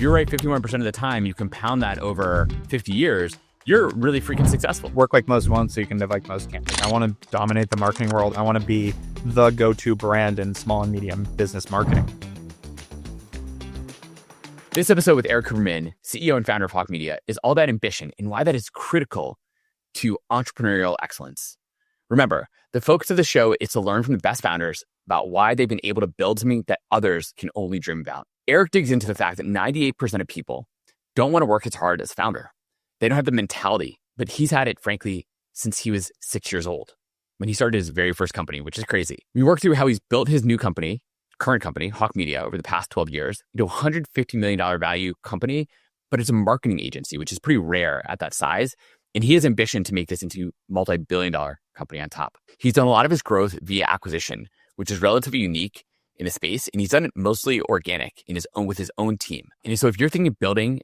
you're right 51% of the time, you compound that over 50 years, you're really freaking successful. Work like most won't, so you can live like most can't. I want to dominate the marketing world. I want to be the go-to brand in small and medium business marketing. This episode with Erik Huberman, CEO and founder of Hawke Media, is all about ambition and why that is critical to entrepreneurial excellence. Remember, the focus of the show is to learn from the best founders about why they've been able to build something that others can only dream about. Erik digs into the fact that 98% of people don't want to work as hard as a founder. They don't have the mentality, but he's had it, frankly, since he was 6 years old when he started his very first company, which is crazy. We worked through how he's built his new company, current company, Hawke Media, over the past 12 years into a $150 million value company, but it's a marketing agency, which is pretty rare at that size. And he has ambition to make this into multi-billion-dollar company on top. He's done a lot of his growth via acquisition, which is relatively unique in the space. And he's done it mostly organic with his own team. And so if you're thinking of building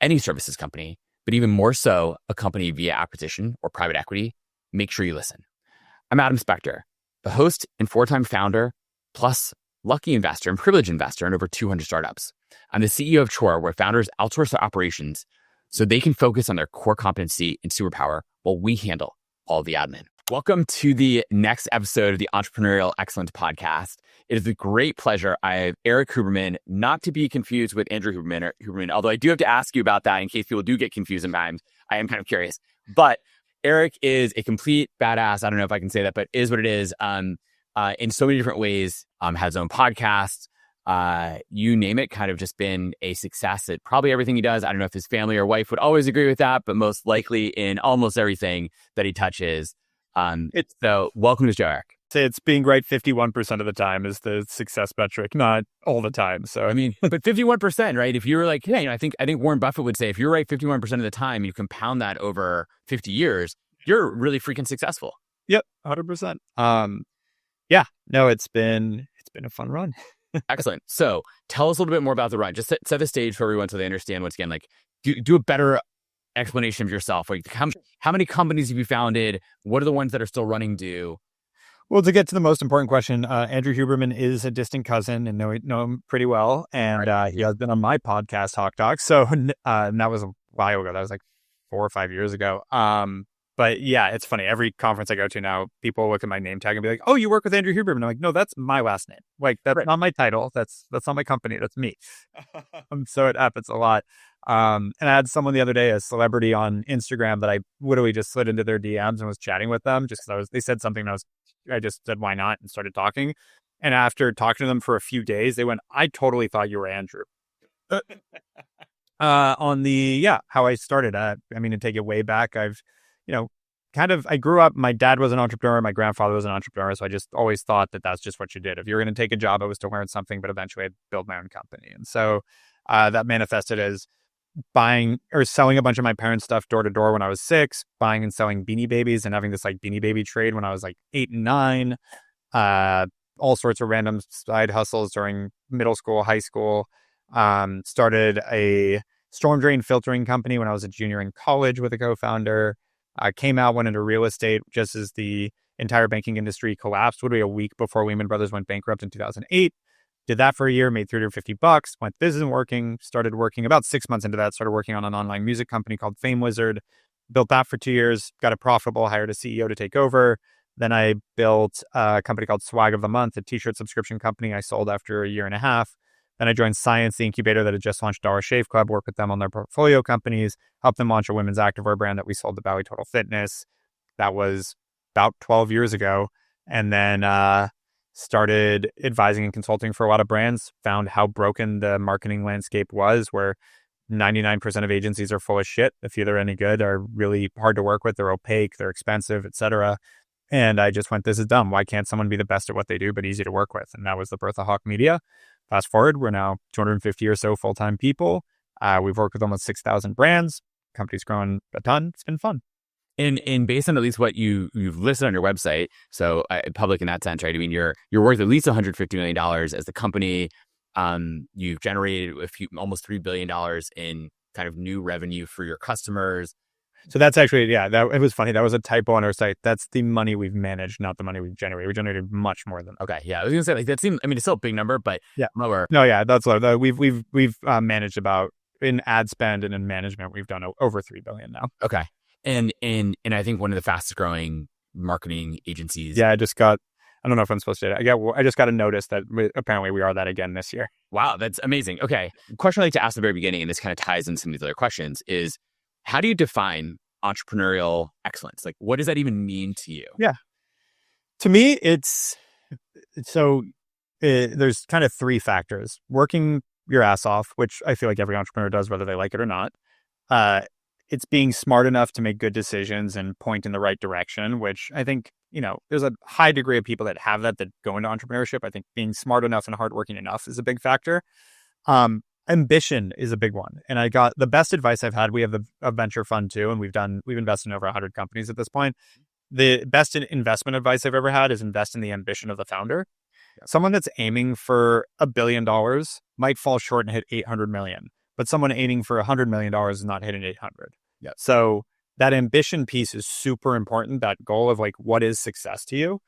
any services company, but even more so a company via acquisition or private equity, make sure you listen. I'm Adam Spector, the host and 4-time founder, plus lucky investor and privileged investor in over 200 startups. I'm the CEO of Chore, where founders outsource their operations so they can focus on their core competency and superpower while we handle all the admin. Welcome to the next episode of the Entrepreneurial Excellence Podcast. It is a great pleasure. I have Erik Huberman, not to be confused with Andrew Huberman, although I do have to ask you about that in case people do get confused sometimes. I am kind of curious. But Erik is a complete badass. I don't know if I can say that, but is what it is. In so many different ways, has his own podcast. You name it, kind of just been a success at probably everything he does. I don't know if his family or wife would always agree with that, but most likely in almost everything that he touches. So welcome to the show, Erik. Say it's being right 51% of the time is the success metric, not all the time. So I mean, but 51%, right? If you were like, hey, I think Warren Buffett would say, if you're right 51% of the time, you compound that over 50 years, you're really freaking successful. Yep, 100%. Yeah, no, it's been a fun run. Excellent. So tell us a little bit more about the run. Just set the stage for everyone so they understand once again, like do a better explanation of yourself. Like how many companies have you founded? What are the ones that are still running do? Well, to get to the most important question, Andrew Huberman is a distant cousin and know him pretty well. And he has been on my podcast, Hawke Talk. So and that was a while ago. That was like 4 or 5 years ago. But yeah, it's funny. Every conference I go to now, people look at my name tag and be like, "Oh, you work with Andrew Huberman." I'm like, "No, that's my last name. Like that's not my title. That's not my company. That's me." So it happens a lot. And I had someone the other day, a celebrity on Instagram, that I literally just slid into their DMs and was chatting with them just because they said something and I just said, "Why not?" and started talking. And after talking to them for a few days, they went, "I totally thought you were Andrew." On the how I started. I mean, to take it way back, I grew up, my dad was an entrepreneur, my grandfather was an entrepreneur, so I just always thought that that's just what you did. If you're going to take a job, it was to learn something, but eventually I'd build my own company. And so that manifested as buying or selling a bunch of my parents' stuff door to door when I was 6, buying and selling Beanie Babies and having this like Beanie Baby trade when I was like 8 and 9, all sorts of random side hustles during middle school, high school, started a storm drain filtering company when I was a junior in college with a co-founder. I came out, went into real estate just as the entire banking industry collapsed, literally a week before Lehman Brothers went bankrupt in 2008. Did that for a year, made $350, went, this isn't working, started working about 6 months into that, started working on an online music company called Fame Wizard, built that for 2 years, got it profitable, hired a CEO to take over. Then I built a company called Swag of the Month, a t-shirt subscription company I sold after a year and a half. Then I joined Science, the incubator that had just launched Dollar Shave Club, worked with them on their portfolio companies, helped them launch a women's activewear brand that we sold to Bally Total Fitness. That was about 12 years ago. And then started advising and consulting for a lot of brands, found how broken the marketing landscape was, where 99% of agencies are full of shit. If they're any good, are really hard to work with, they're opaque, they're expensive, etc. And I just went, this is dumb. Why can't someone be the best at what they do, but easy to work with? And that was the birth of Hawke Media. Fast forward, we're now 250 or so full-time people. We've worked with almost 6,000 brands. Company's grown a ton. It's been fun. And based on at least what you've listed on your website, so public in that sense, right? I mean, you're worth at least $150 million as the company. You've generated almost $3 billion in kind of new revenue for your customers. So that's actually, it was funny. That was a typo on our site. That's the money we've managed, not the money we've generated. We generated much more than that. Okay. Yeah. I was going to say, like, that seems, I mean, it's still a big number, but lower. No, yeah, that's low. We've managed about, in ad spend and in management, we've done over $3 billion now. Okay. And I think one of the fastest growing marketing agencies. Yeah, I don't know if I'm supposed to. I just got a notice that apparently we are that again this year. Wow, that's amazing. Okay. Question I like to ask at the very beginning, and this kind of ties into some of these other questions, is how do you define entrepreneurial excellence? Like, what does that even mean to you? Yeah. To me, there's kind of three factors. Working your ass off, which I feel like every entrepreneur does, whether they like it or not. It's being smart enough to make good decisions and point in the right direction, which I think, there's a high degree of people that have that go into entrepreneurship. I think being smart enough and hardworking enough is a big factor. Ambition is a big one. And I got the best advice I've had. We have a venture fund too, and we've invested in over 100 companies at this point. The best investment advice I've ever had is invest in the ambition of the founder. Someone that's aiming for $1 billion might fall short and hit 800 million, but someone aiming for $100 million is not hitting 800. Yeah. So that ambition piece is super important. That goal of like, what is success to you?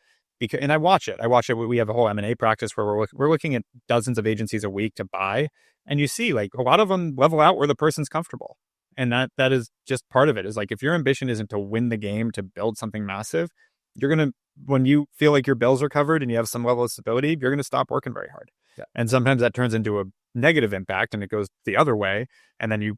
And I watch it. We have a whole M&A practice where we're looking at dozens of agencies a week to buy. And you see like a lot of them level out where the person's comfortable. And that is just part of it, is like, if your ambition isn't to win the game, to build something massive, when you feel like your bills are covered and you have some level of stability, you're going to stop working very hard. Yeah. And sometimes that turns into a negative impact and it goes the other way. And then you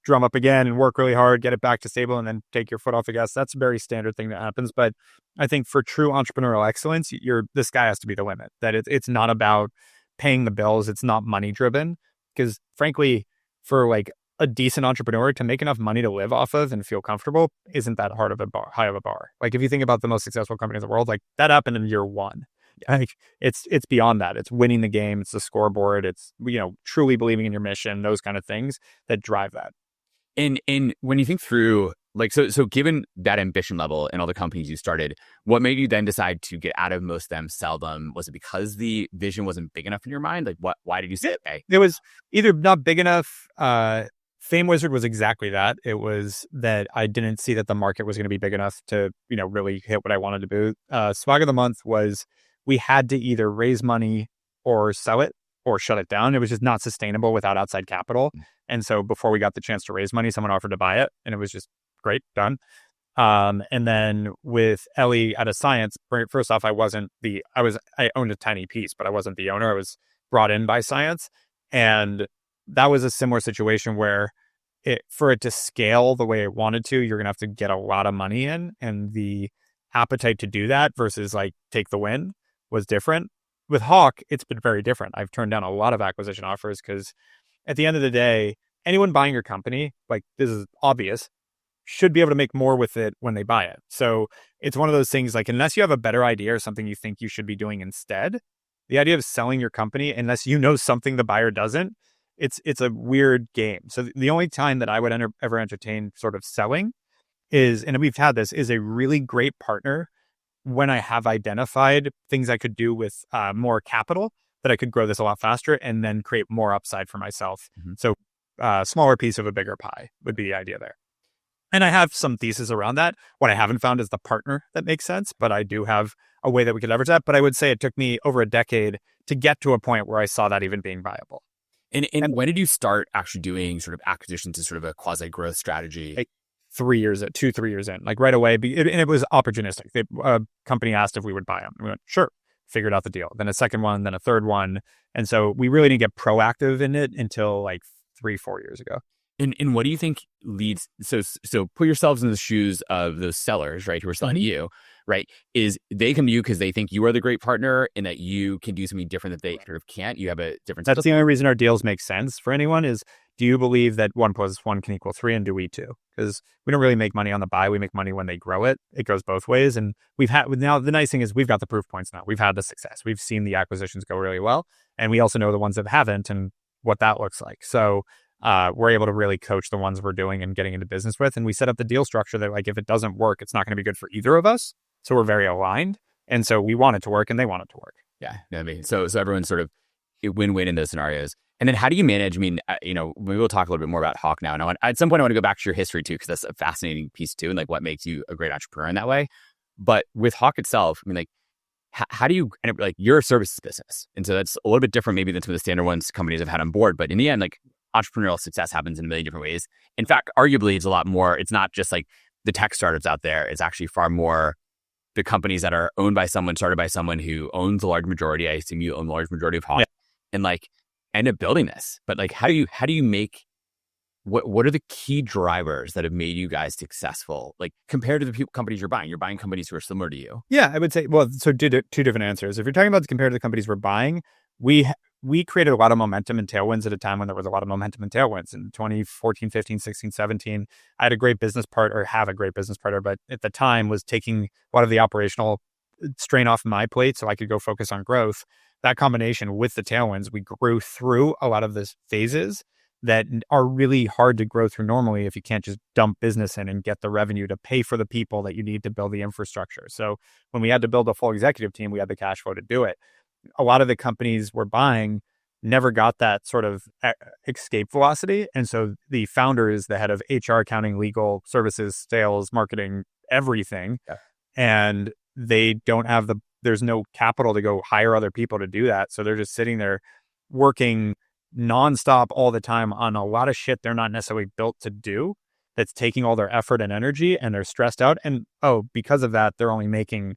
drum up again and work really hard, get it back to stable, and then take your foot off the gas. That's a very standard thing that happens. But I think for true entrepreneurial excellence, the sky has to be the limit. That it's not about paying the bills. It's not money driven. Because frankly, for like a decent entrepreneur to make enough money to live off of and feel comfortable isn't that high of a bar. Like if you think about the most successful company in the world, like that happened in year one. Like it's beyond that. It's winning the game. It's the scoreboard. It's, truly believing in your mission, those kind of things that drive that. And when you think through, like, so given that ambition level and all the companies you started, what made you then decide to get out of most of them, sell them? Was it because the vision wasn't big enough in your mind? Like why did you say, okay? It was either not big enough. Fame Wizard was exactly that. It was that I didn't see that the market was going to be big enough to, really hit what I wanted to do. Swag of the Month was, we had to either raise money or sell it or shut it down. It was just not sustainable without outside capital. And so before we got the chance to raise money, someone offered to buy it, and it was just great, done. And then with Ellie out of Science, first off, I owned a tiny piece, but I wasn't the owner. I was brought in by Science. And that was a similar situation where for it to scale the way it wanted to, you're going to have to get a lot of money in, and the appetite to do that versus like take the win was different. With Hawke, it's been very different. I've turned down a lot of acquisition offers because at the end of the day, anyone buying your company, like this is obvious, should be able to make more with it when they buy it. So it's one of those things, like, unless you have a better idea or something you think you should be doing instead, the idea of selling your company, unless you know something the buyer doesn't, it's a weird game. So the only time that I would ever entertain sort of selling is, and we've had this, is a really great partner when I have identified things I could do with more capital, that I could grow this a lot faster and then create more upside for myself. Mm-hmm. So smaller piece of a bigger pie would be the idea there. And I have some thesis around that. What I haven't found is the partner that makes sense, but I do have a way that we could leverage that. But I would say it took me over a decade to get to a point where I saw that even being viable. And when did you start actually doing sort of acquisitions as sort of a quasi-growth strategy? Like 3 years in, like right away. And it was opportunistic. A company asked if we would buy them. We went, sure. Figured out the deal. Then a second one, then a third one. And so we really didn't get proactive in it until like 3-4 years ago. And what do you think leads, so put yourselves in the shoes of those sellers, right, who are selling to you, right? Is they come to you because they think you are the great partner and that you can do something different that they sort of can't. You have a different. That's the only reason our deals make sense for anyone is, do you believe that 1 + 1 can equal 3, and do we too? Because we don't really make money on the buy. We make money when they grow it. It goes both ways. And now the nice thing is we've got the proof points now. We've had the success. We've seen the acquisitions go really well. And we also know the ones that haven't and what that looks like. So we're able to really coach the ones we're doing and getting into business with. And we set up the deal structure that, like, if it doesn't work, it's not going to be good for either of us. So we're very aligned. And so we want it to work and they want it to work. Yeah. No, I mean, so everyone's sort of win-win in those scenarios. And then how do you manage? I mean, maybe we'll talk a little bit more about Hawke now. And at some point, I want to go back to your history too, because that's a fascinating piece too, and like what makes you a great entrepreneur in that way. But with Hawke itself, I mean, like, how do you end up, like, you're a services business, and so that's a little bit different maybe than some of the standard ones companies have had on board. But in the end, like, entrepreneurial success happens in a million different ways. In fact, arguably, it's a lot more. It's not just like the tech startups out there. It's actually far more the companies that are owned by someone, started by someone who owns a large majority. I assume you own the large majority of Hawke, and like end up building this. But like, how do you make, what are the key drivers that have made you guys successful? Like, compared to the companies you're buying companies who are similar to you. Yeah, I would say, well, so two different answers. If you're talking about compared to the companies we're buying, we created a lot of momentum and tailwinds at a time when there was a lot of momentum and tailwinds. In 2014, 15, 16, 17, I had a great business partner, or have a great business partner, but at the time was taking a lot of the operational strain off my plate so I could go focus on growth. That combination with the tailwinds, we grew through a lot of these phases that are really hard to grow through normally if you can't just dump business in and get the revenue to pay for the people that you need to build the infrastructure. So when we had to build a full executive team, we had the cash flow to do it. A lot of the companies we're buying never got that sort of escape velocity. And so the founder is the head of HR, accounting, legal, services, sales, marketing, everything. Yeah. And they don't have there's no capital to go hire other people to do that. So they're just sitting there working nonstop all the time on a lot of shit they're not necessarily built to do. That's taking all their effort and energy, and they're stressed out. And because of that, they're only making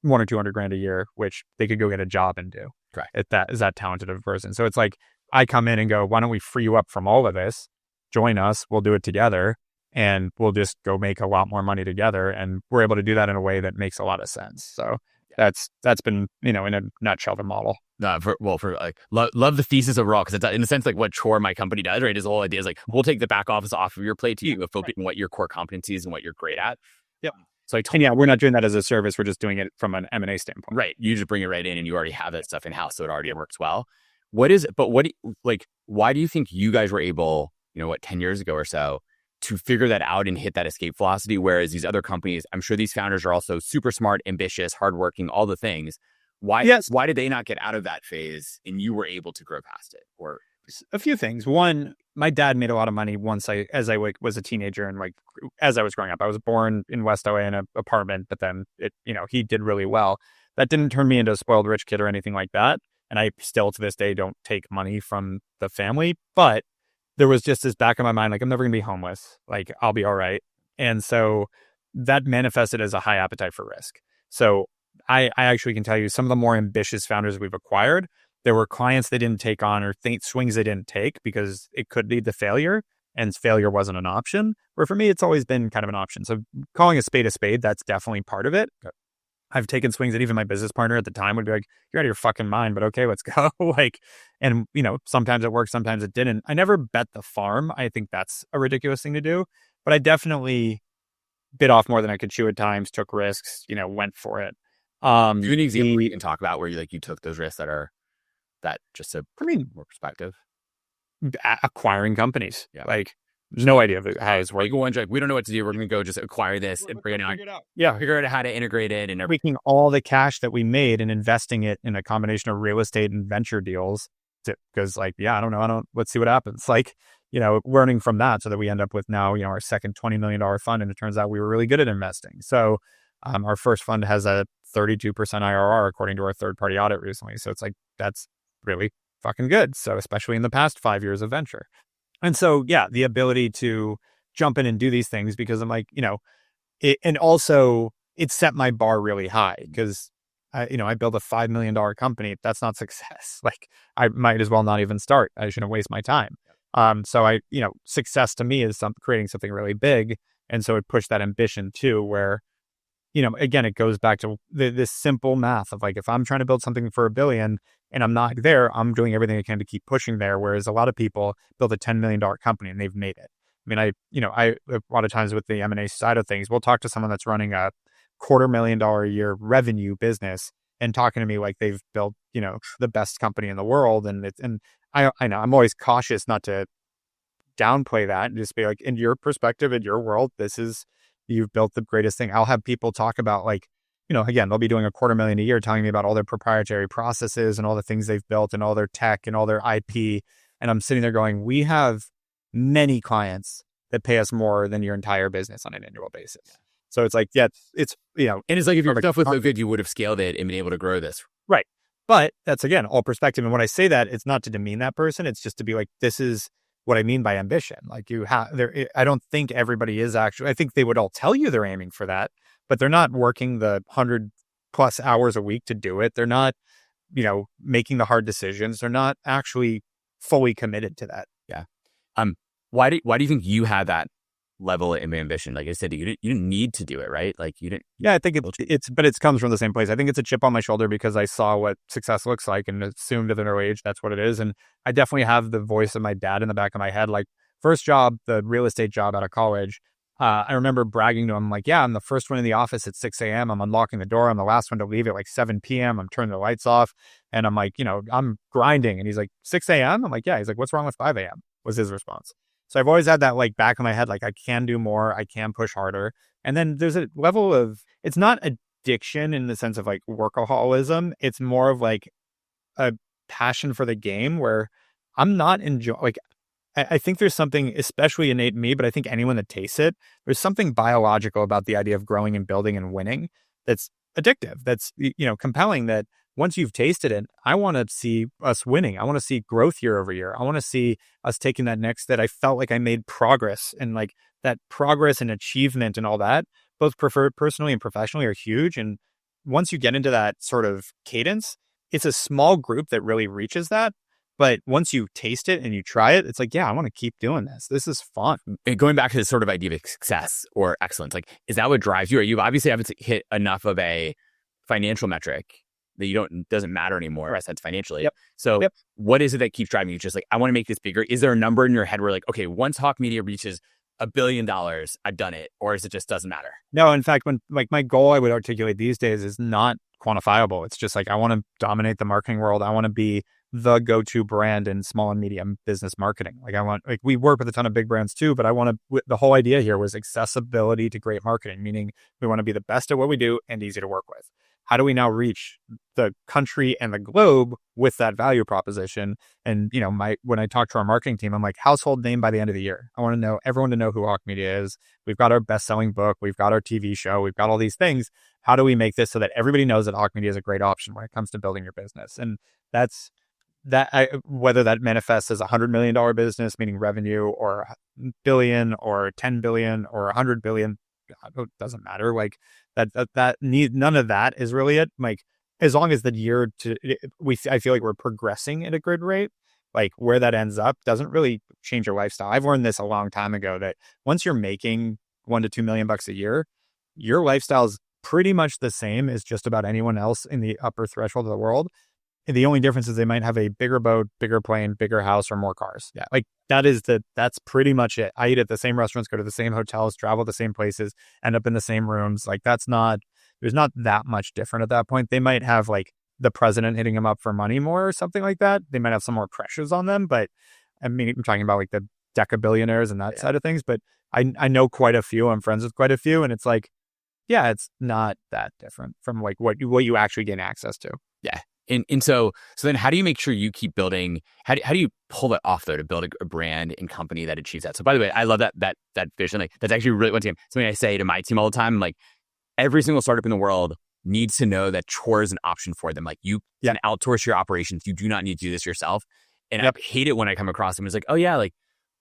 $100,000 or $200,000 a year, which they could go get a job and do. Right. If that is that talented of a person. So it's like, I come in and go, why don't we free you up from all of this? Join us. We'll do it together, and we'll just go make a lot more money together. And we're able to do that in a way that makes a lot of sense. So that's been, in a nutshell, the model. Love the thesis overall, because it's in a sense like what chore my company does, right? Is the whole idea is like, we'll take the back office off of your plate to you, focusing on what your core competencies and what you're great at. Yep. So we're not doing that as a service. We're just doing it from an M&A standpoint. Right. You just bring it right in, and you already have that stuff in house, so it already works well. Why do you think you guys were able, 10 years ago or so, to figure that out and hit that escape velocity? Whereas these other companies, I'm sure these founders are also super smart, ambitious, hardworking, all the things. Why did they not get out of that phase and you were able to grow past it? Or a few things. One, my dad made a lot of money as I was a teenager, and as I was growing up. I was born in West LA in an apartment, but then he did really well. That didn't turn me into a spoiled rich kid or anything like that. And I still to this day don't take money from the family, but there was just this back of my mind, like, I'm never gonna be homeless. Like, I'll be all right. And so that manifested as a high appetite for risk. So I actually can tell you some of the more ambitious founders we've acquired, there were clients they didn't take on, or swings they didn't take because it could lead to failure, and failure wasn't an option. Where for me, it's always been kind of an option. So calling a spade, that's definitely part of it. Okay. I've taken swings that even my business partner at the time would be like, you're out of your fucking mind, but okay, let's go. And sometimes it worked, sometimes it didn't. I never bet the farm. I think that's a ridiculous thing to do, but I definitely bit off more than I could chew at times, took risks, went for it. Do you have an example you can talk about where you took those risks just to more perspective? Acquiring companies. Yeah. No idea how it's working. We don't know what to do. We're going to go just acquire this and bring it out. Figure out how to integrate it and taking all the cash that we made and investing it in a combination of real estate and venture deals. Because I don't know. Let's see what happens. Learning from that so that we end up with now, our second $20 million fund. And it turns out we were really good at investing. So our first fund has a 32% IRR according to our third-party audit recently. So it's that's really fucking good. So especially in the past 5 years of venture. And so, the ability to jump in and do these things, because I'm and also it set my bar really high, because I built a $5 million company. That's not success. I might as well not even start. I shouldn't waste my time. So success to me is creating something really big. And so it pushed that ambition too, where, again, it goes back to this simple math of if I'm trying to build something for $1 billion and I'm not there, I'm doing everything I can to keep pushing there. Whereas a lot of people build a $10 million company and they've made it. I mean, I a lot of times with the M&A side of things, we'll talk to someone that's running a $250,000 a year revenue business and talking to me like they've built, the best company in the world. And I know I'm always cautious not to downplay that and just be like, in your perspective, in your world, you've built the greatest thing. I'll have people talk about again, they'll be doing $250,000 a year, telling me about all their proprietary processes and all the things they've built and all their tech and all their IP. And I'm sitting there going, we have many clients that pay us more than your entire business on an annual basis. So it's like, yeah, it's, and it's like, if your stuff was so good, you would have scaled it and been able to grow this. Right. But that's, again, all perspective. And when I say that, it's not to demean that person. It's just to be like, this is what I mean by ambition. Like you have there, I don't think everybody is actually, I think they would all tell you they're aiming for that, but they're not working the 100+ hours a week to do it. They're not, making the hard decisions. They're not actually fully committed to that. Yeah. Why do you think you had that level of ambition? Like I said, you didn't need to do it, right? Like you didn't. Yeah, I think but it comes from the same place. I think it's a chip on my shoulder because I saw what success looks like and assumed at an early age that's what it is. And I definitely have the voice of my dad in the back of my head. Like first job, the real estate job out of college, I remember bragging to him like, yeah, I'm the first one in the office at 6 a.m. I'm unlocking the door. I'm the last one to leave at like 7 p.m. I'm turning the lights off. And I'm like, I'm grinding. And he's like, 6 a.m.? I'm like, yeah. He's like, what's wrong with 5 a.m.? was his response. So I've always had that like back of my head, like I can do more, I can push harder. And then there's a level of, it's not addiction in the sense of like workaholism. It's more of like a passion for the game where I'm not enjoying, like, I think there's something especially innate in me, but I think anyone that tastes it, there's something biological about the idea of growing and building and winning that's addictive, that's, compelling, that once you've tasted it, I want to see us winning. I want to see growth year over year. I want to see us taking that next, that I felt like I made progress, and like that progress and achievement and all that, both personally and professionally, are huge. And once you get into that sort of cadence, it's a small group that really reaches that. But once you taste it and you try it, it's like, yeah, I want to keep doing this. This is fun. And going back to this sort of idea of success or excellence, like, is that what drives you? Or you obviously haven't hit enough of a financial metric that doesn't matter anymore. Right. That's financially. Yep. So what is it that keeps driving you? Just like, I want to make this bigger. Is there a number in your head where like, okay, once Hawke Media reaches $1 billion, I've done it? Or is it just doesn't matter? No, in fact, when like my goal I would articulate these days is not quantifiable. It's just like, I want to dominate the marketing world. I want to be the go-to brand in small and medium business marketing. Like we work with a ton of big brands too, but the whole idea here was accessibility to great marketing, meaning we want to be the best at what we do and easy to work with. How do we now reach the country and the globe with that value proposition? And, when I talk to our marketing team, I'm like, household name by the end of the year. I want everyone to know who Hawke Media is. We've got our best-selling book. We've got our TV show. We've got all these things. How do we make this so that everybody knows that Hawke Media is a great option when it comes to building your business? And that's whether that manifests as $100 million business, meaning revenue, or $1 billion or $10 billion or $100 billion, it doesn't matter. Like none of that is really it. Like, as long as the year I feel like we're progressing at a good rate, like where that ends up doesn't really change your lifestyle. I've learned this a long time ago, that once you're making $1 to $2 million a year, your lifestyle is pretty much the same as just about anyone else in the upper threshold of the world. And the only difference is they might have a bigger boat, bigger plane, bigger house, or more cars. Yeah. Like that's pretty much it. I eat at the same restaurants, go to the same hotels, travel to the same places, end up in the same rooms. Like there's not that much different at that point. They might have like the president hitting them up for money more or something like that. They might have some more pressures on them, but I mean, I'm talking about like the deca billionaires and that side of things, but I know quite a few, I'm friends with quite a few. And it's like, yeah, it's not that different from like what you actually gain access to. Yeah. And so then how do you make sure you keep building? How do you pull it off though to build a brand and company that achieves that? So by the way, I love that vision. Like that's actually really one thing. Something I say to my team all the time. Like every single startup in the world needs to know that chore is an option for them. Like you can outsource your operations. You do not need to do this yourself. And I hate it when I come across them. It's like, oh yeah, like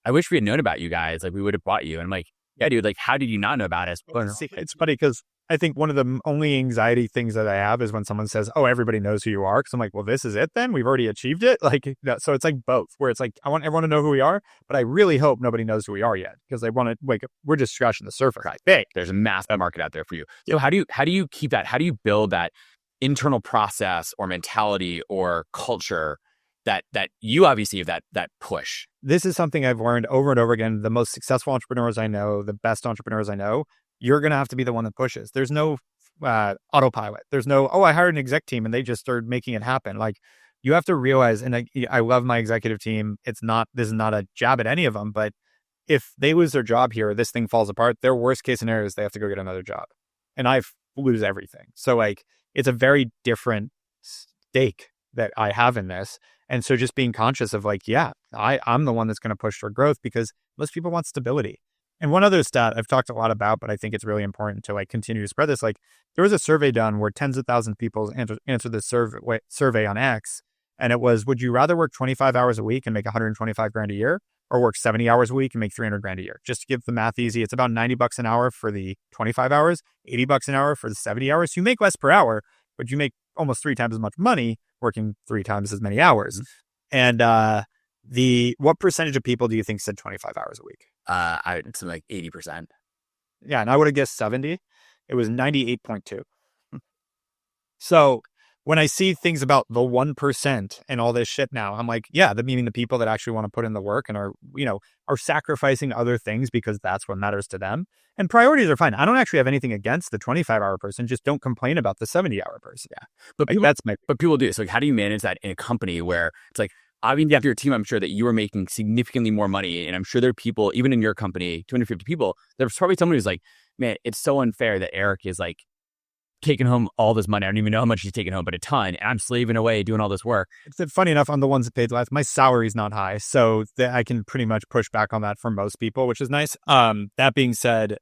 I wish we had known about you guys. Like we would have bought you. And I'm like, yeah, dude, like how did you not know about us? It's funny because I think one of the only anxiety things that I have is when someone says, oh, everybody knows who you are. Because I'm like, well, this is it then? We've already achieved it? Like, so it's like both, where it's like, I want everyone to know who we are, but I really hope nobody knows who we are yet, because they want to, like, we're just scratching the surface. Right. Hey, there's a massive market out there for you. So how do you keep that? How do you build that internal process or mentality or culture that you obviously have that push? This is something I've learned over and over again. The most successful entrepreneurs I know, the best entrepreneurs I know, you're going to have to be the one that pushes. There's no autopilot. There's no, oh, I hired an exec team and they just started making it happen. Like you have to realize, and I love my executive team. This is not a jab at any of them, but if they lose their job here, this thing falls apart, their worst case scenario is they have to go get another job. And I lose everything. So like, it's a very different stake that I have in this. And so just being conscious of like, yeah, I'm the one that's going to push for growth because most people want stability. And one other stat I've talked a lot about, but I think it's really important to like continue to spread this. Like there was a survey done where tens of thousands of people answered this survey on X. And it was, would you rather work 25 hours a week and make 125 grand a year, or work 70 hours a week and make 300 grand a year? Just to give the math easy, it's about $90 an hour for the 25 hours, $80 an hour for the 70 hours. So you make less per hour, but you make almost 3 times as much money working 3 times as many hours. And what percentage of people do you think said 25 hours a week? Something like 80%. Yeah, and I would have guessed 70. It was 98.2. So when I see things about the 1% and all this shit now, I'm like, yeah, meaning the people that actually want to put in the work and are sacrificing other things because that's what matters to them. And priorities are fine. I don't actually have anything against the 25-hour person. Just don't complain about the 70-hour person. Yeah. But people do. So like, how do you manage that in a company where it's like, I mean, after your team, I'm sure that you are making significantly more money. And I'm sure there are people, even in your company, 250 people, there's probably somebody who's like, man, it's so unfair that Erik is like taking home all this money. I don't even know how much he's taking home, but a ton. And I'm slaving away doing all this work. It's funny enough, I'm the ones that paid less. My salary's not high, so I can pretty much push back on that for most people, which is nice. That being said,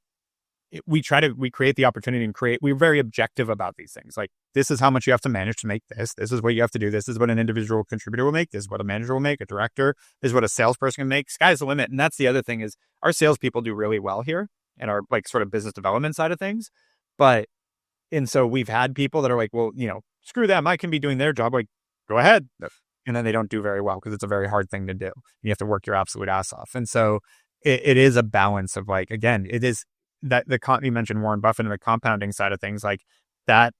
we create the opportunity and we're very objective about these things. Like, this is how much you have to manage to make this. This is what you have to do. This is what an individual contributor will make. This is what a manager will make, a director. This is what a salesperson can make. Sky's the limit. And that's the other thing is our salespeople do really well here and our like sort of business development side of things. And so we've had people that are like, well, screw them. I can be doing their job. Like, go ahead. And then they don't do very well because it's a very hard thing to do. You have to work your absolute ass off. And so it is a balance of like, again, it is that you mentioned Warren Buffett and the compounding side of things like that.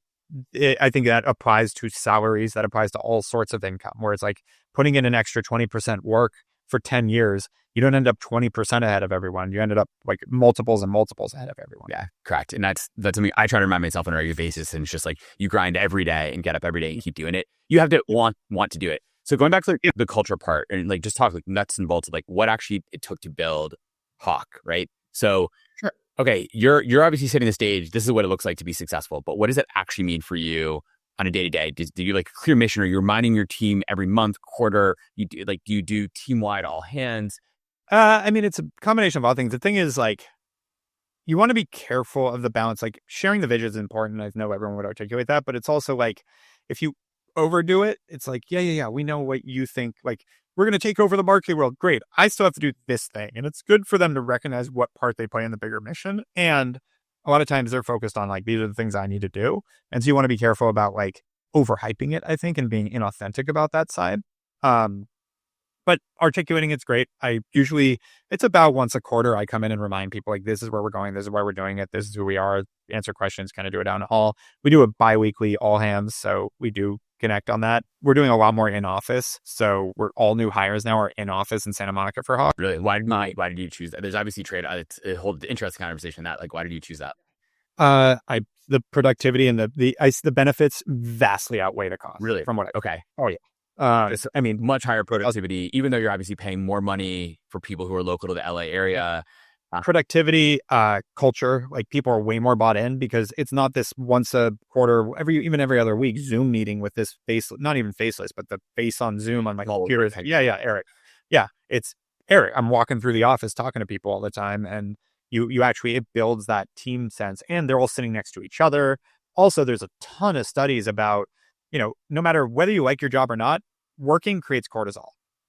I think that applies to salaries. That applies to all sorts of income where it's like putting in an extra 20% work for 10 years. You don't end up 20% ahead of everyone. You ended up like multiples and multiples ahead of everyone. Yeah, correct. And that's something I try to remind myself on a regular basis. And it's just like you grind every day and get up every day and keep doing it. You have to want to do it. So going back to the culture part and like just talk like nuts and bolts of like what actually it took to build Hawke, right? So sure. Okay, you're obviously setting the stage. This is what it looks like to be successful. But what does it actually mean for you on a day-to-day? Do you like a clear mission, or you're reminding your team every month, quarter? Do you do team-wide all hands? I mean, it's a combination of all things. The thing is, like, you want to be careful of the balance. Like, sharing the vision is important. I know everyone would articulate that, but it's also like, if you overdo it, it's like, yeah, we know what you think. Like, we're going to take over the marketing world. Great. I still have to do this thing. And it's good for them to recognize what part they play in the bigger mission. And a lot of times they're focused on like, these are the things I need to do. And so you want to be careful about like overhyping it, I think, and being inauthentic about that side. But articulating it's great. It's about once a quarter, I come in and remind people like, this is where we're going. This is why we're doing it. This is who we are. Answer questions, kind of do it down the hall. We do a bi-weekly all hands. So we do connect on that. We're doing a lot more in office. So we're all new hires now are in office in Santa Monica for Hawke. Really? Why did you choose that? There's obviously it's a whole interesting conversation that like, why did you choose that? The productivity and the benefits vastly outweigh the cost. Really? From what okay. Oh yeah. I mean, much higher productivity, even though you're obviously paying more money for people who are local to the LA area. Productivity, culture, like people are way more bought in because it's not this once a quarter, every other week Zoom meeting with this not even faceless, but the face on Zoom on my computer. Yeah, Erik. Yeah, it's Erik. I'm walking through the office talking to people all the time, and you actually, it builds that team sense, and they're all sitting next to each other. Also, there's a ton of studies about, no matter whether you like your job or not, working creates cortisol.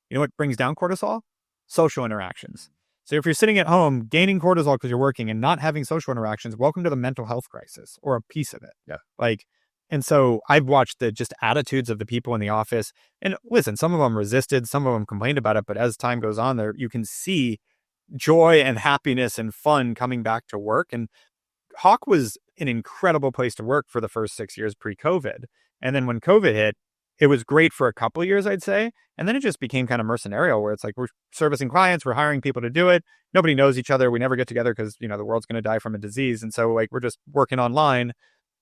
You know what brings down cortisol? Social interactions. So if you're sitting at home gaining cortisol because you're working and not having social interactions, welcome to the mental health crisis or a piece of it. Yeah. And so I've watched the just attitudes of the people in the office, and listen, some of them resisted, some of them complained about it, but as time goes on there, you can see joy and happiness and fun coming back to work. And Hawke was an incredible place to work for the first 6 years pre-COVID. And then when COVID hit, it was great for a couple of years, I'd say. And then it just became kind of mercenarial where it's like, we're servicing clients, we're hiring people to do it. Nobody knows each other. We never get together because, the world's going to die from a disease. And so like, we're just working online,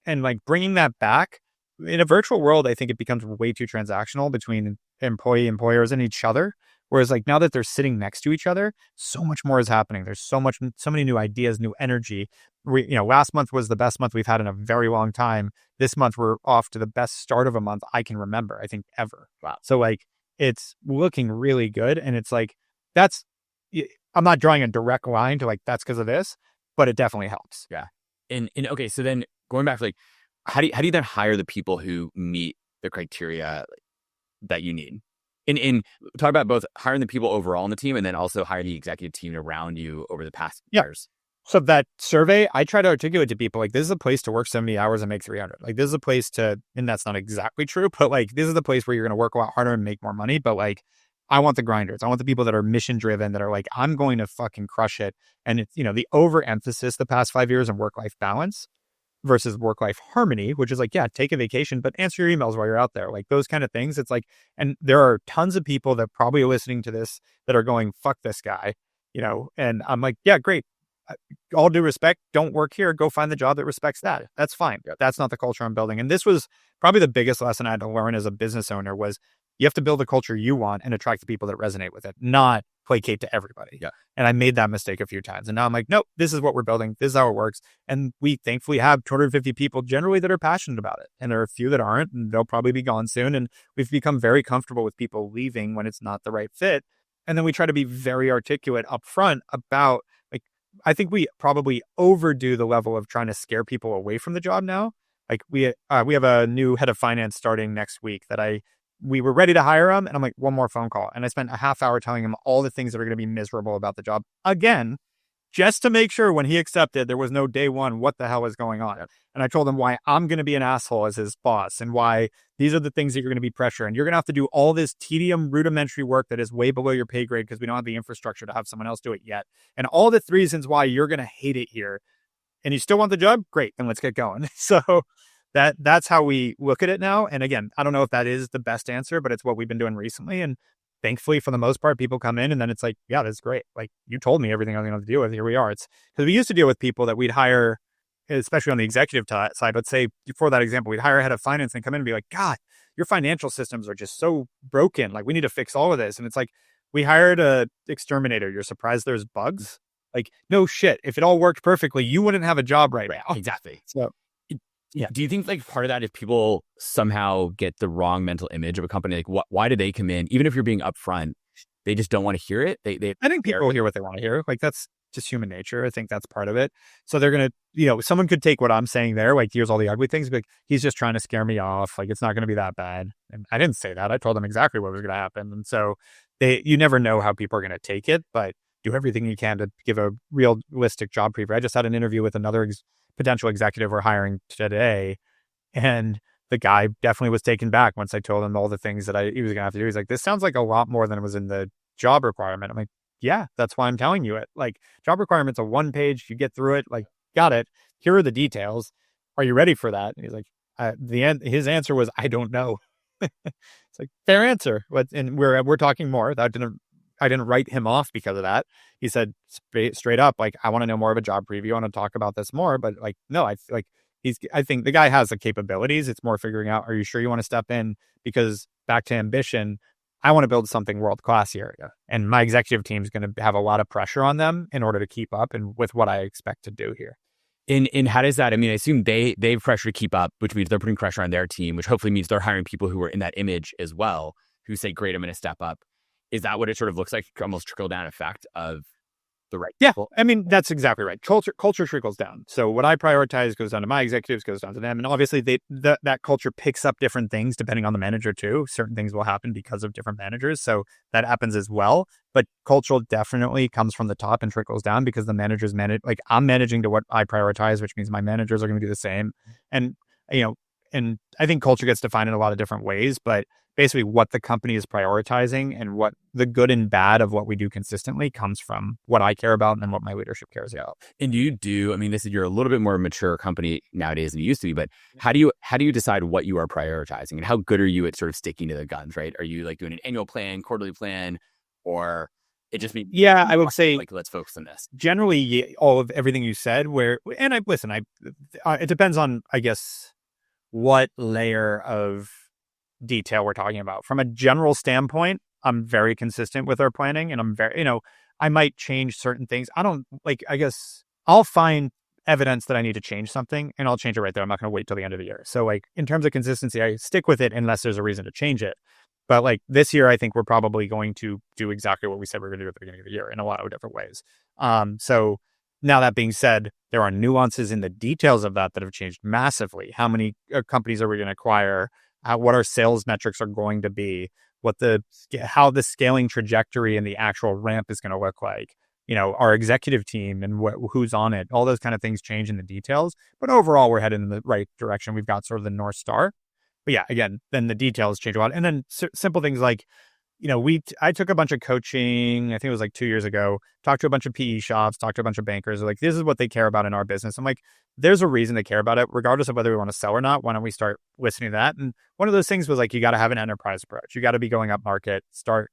and like bringing that back in a virtual world, I think it becomes way too transactional between employers and each other. Whereas like now that they're sitting next to each other, so much more is happening. There's so many new ideas, new energy. Last month was the best month we've had in a very long time. This month we're off to the best start of a month I can remember, I think ever. Wow. So like it's looking really good. And it's like, that's, I'm not drawing a direct line to like, that's because of this, but it definitely helps. Yeah. And okay, so then going back, like, how do you then hire the people who meet the criteria that you need? And talk about both hiring the people overall in the team and then also hire the executive team around you over the past years. So that survey, I try to articulate to people, like, this is a place to work 70 hours and make 300. Like, this is a place to, and that's not exactly true, but like, this is the place where you're going to work a lot harder and make more money. But like, I want the grinders. I want the people that are mission driven, that are like, I'm going to fucking crush it. And it's, the overemphasis the past 5 years on work-life balance versus work-life harmony, which is like, yeah, take a vacation, but answer your emails while you're out there. Like those kind of things. It's like, and there are tons of people that probably are listening to this that are going, fuck this guy, and I'm like, yeah, great. All due respect, don't work here. Go find the job that respects that. That's fine. That's not the culture I'm building. And this was probably the biggest lesson I had to learn as a business owner was you have to build the culture you want and attract the people that resonate with it, not placate to everybody. Yeah. And I made that mistake a few times. And now I'm like, nope, this is what we're building. This is how it works. And we thankfully have 250 people generally that are passionate about it. And there are a few that aren't, and they'll probably be gone soon. And we've become very comfortable with people leaving when it's not the right fit. And then we try to be very articulate upfront about, like, I think we probably overdo the level of trying to scare people away from the job now. Like we have a new head of finance starting next week that we were ready to hire him. And I'm like, one more phone call. And I spent a half hour telling him all the things that are going to be miserable about the job again, just to make sure when he accepted, there was no day one, what the hell is going on? And I told him why I'm going to be an asshole as his boss and why these are the things that you're going to be pressuring. And you're going to have to do all this tedium, rudimentary work that is way below your pay grade because we don't have the infrastructure to have someone else do it yet. And all the reasons why you're going to hate it here. And you still want the job? Great. Then let's get going. So that's how we look at it now. And again, I don't know if that is the best answer, but it's what we've been doing recently. And thankfully, for the most part, people come in and then it's like, yeah, that's great. Like you told me everything I was going to have to deal with. Here we are. It's because we used to deal with people that we'd hire, especially on the executive side. Let's say for that example, we'd hire a head of finance and come in and be like, God, your financial systems are just so broken. Like we need to fix all of this. And it's like, we hired a exterminator. You're surprised there's bugs? Like, no shit. If it all worked perfectly, you wouldn't have a job right now. Exactly. So yeah. Do you think like part of that is people somehow get the wrong mental image of a company? Like why do they come in? Even if you're being upfront, they just don't want to hear it. I think people hear what they want to hear. Like that's just human nature. I think that's part of it. So they're going to, someone could take what I'm saying there. Like here's all the ugly things, but like, he's just trying to scare me off. Like it's not going to be that bad. And I didn't say that. I told them exactly what was going to happen. And so you never know how people are going to take it, but do everything you can to give a realistic job preview. I just had an interview with another potential executive we're hiring today. And the guy definitely was taken back once I told him all the things that he was going to have to do. He's like, this sounds like a lot more than it was in the job requirement. I'm like, yeah, that's why I'm telling you it. Like job requirement's a 1 page, you get through it, like, got it. Here are the details. Are you ready for that? And he's like, his answer was, I don't know. It's like, fair answer. And we're talking more. I didn't write him off because of that. He said straight up, like, I want to know more of a job preview. I want to talk about this more. But like, no, I think the guy has the capabilities. It's more figuring out, are you sure you want to step in? Because back to ambition, I want to build something world-class here. And my executive team is going to have a lot of pressure on them in order to keep up and with what I expect to do here. And how does that, I mean, I assume they have pressure to keep up, which means they're putting pressure on their team, which hopefully means they're hiring people who are in that image as well, who say, great, I'm going to step up. Is that what it sort of looks like? Almost trickle down effect of the right people? I mean, that's exactly right. Culture trickles down. So what I prioritize goes down to my executives, goes down to them. And obviously that culture picks up different things depending on the manager too. Certain things will happen because of different managers. So that happens as well. But cultural definitely comes from the top and trickles down because the managers manage, like I'm managing to what I prioritize, which means my managers are going to do the same. And, and I think culture gets defined in a lot of different ways, but basically what the company is prioritizing and what the good and bad of what we do consistently comes from what I care about and what my leadership cares about. And I mean, you're a little bit more mature company nowadays than you used to be, but how do you decide what you are prioritizing and how good are you at sort of sticking to the guns, right? Are you like doing an annual plan, quarterly plan, or it just means, I would say like, let's focus on this. Generally all of everything you said it depends on, I guess, what layer of detail we're talking about. From a general standpoint, I'm very consistent with our planning and I'm very, I might change certain things. I guess I'll find evidence that I need to change something and I'll change it right there. I'm not going to wait till the end of the year. So like in terms of consistency, I stick with it unless there's a reason to change it. But like this year, I think we're probably going to do exactly what we said we were going to do at the beginning of the year in a lot of different ways. So now that being said, there are nuances in the details of that have changed massively. How many companies are we going to acquire? What our sales metrics are going to be? How the scaling trajectory and the actual ramp is going to look like. Our executive team and who's on it. All those kind of things change in the details. But overall, we're headed in the right direction. We've got sort of the North Star. But yeah, again, then the details change a lot. And then simple things like, I took a bunch of coaching, I think it was like 2 years ago, talked to a bunch of PE shops, talked to a bunch of bankers, like, this is what they care about in our business. I'm like, there's a reason they care about it, regardless of whether we want to sell or not. Why don't we start listening to that? And one of those things was like, you got to have an enterprise approach. You got to be going up market, stop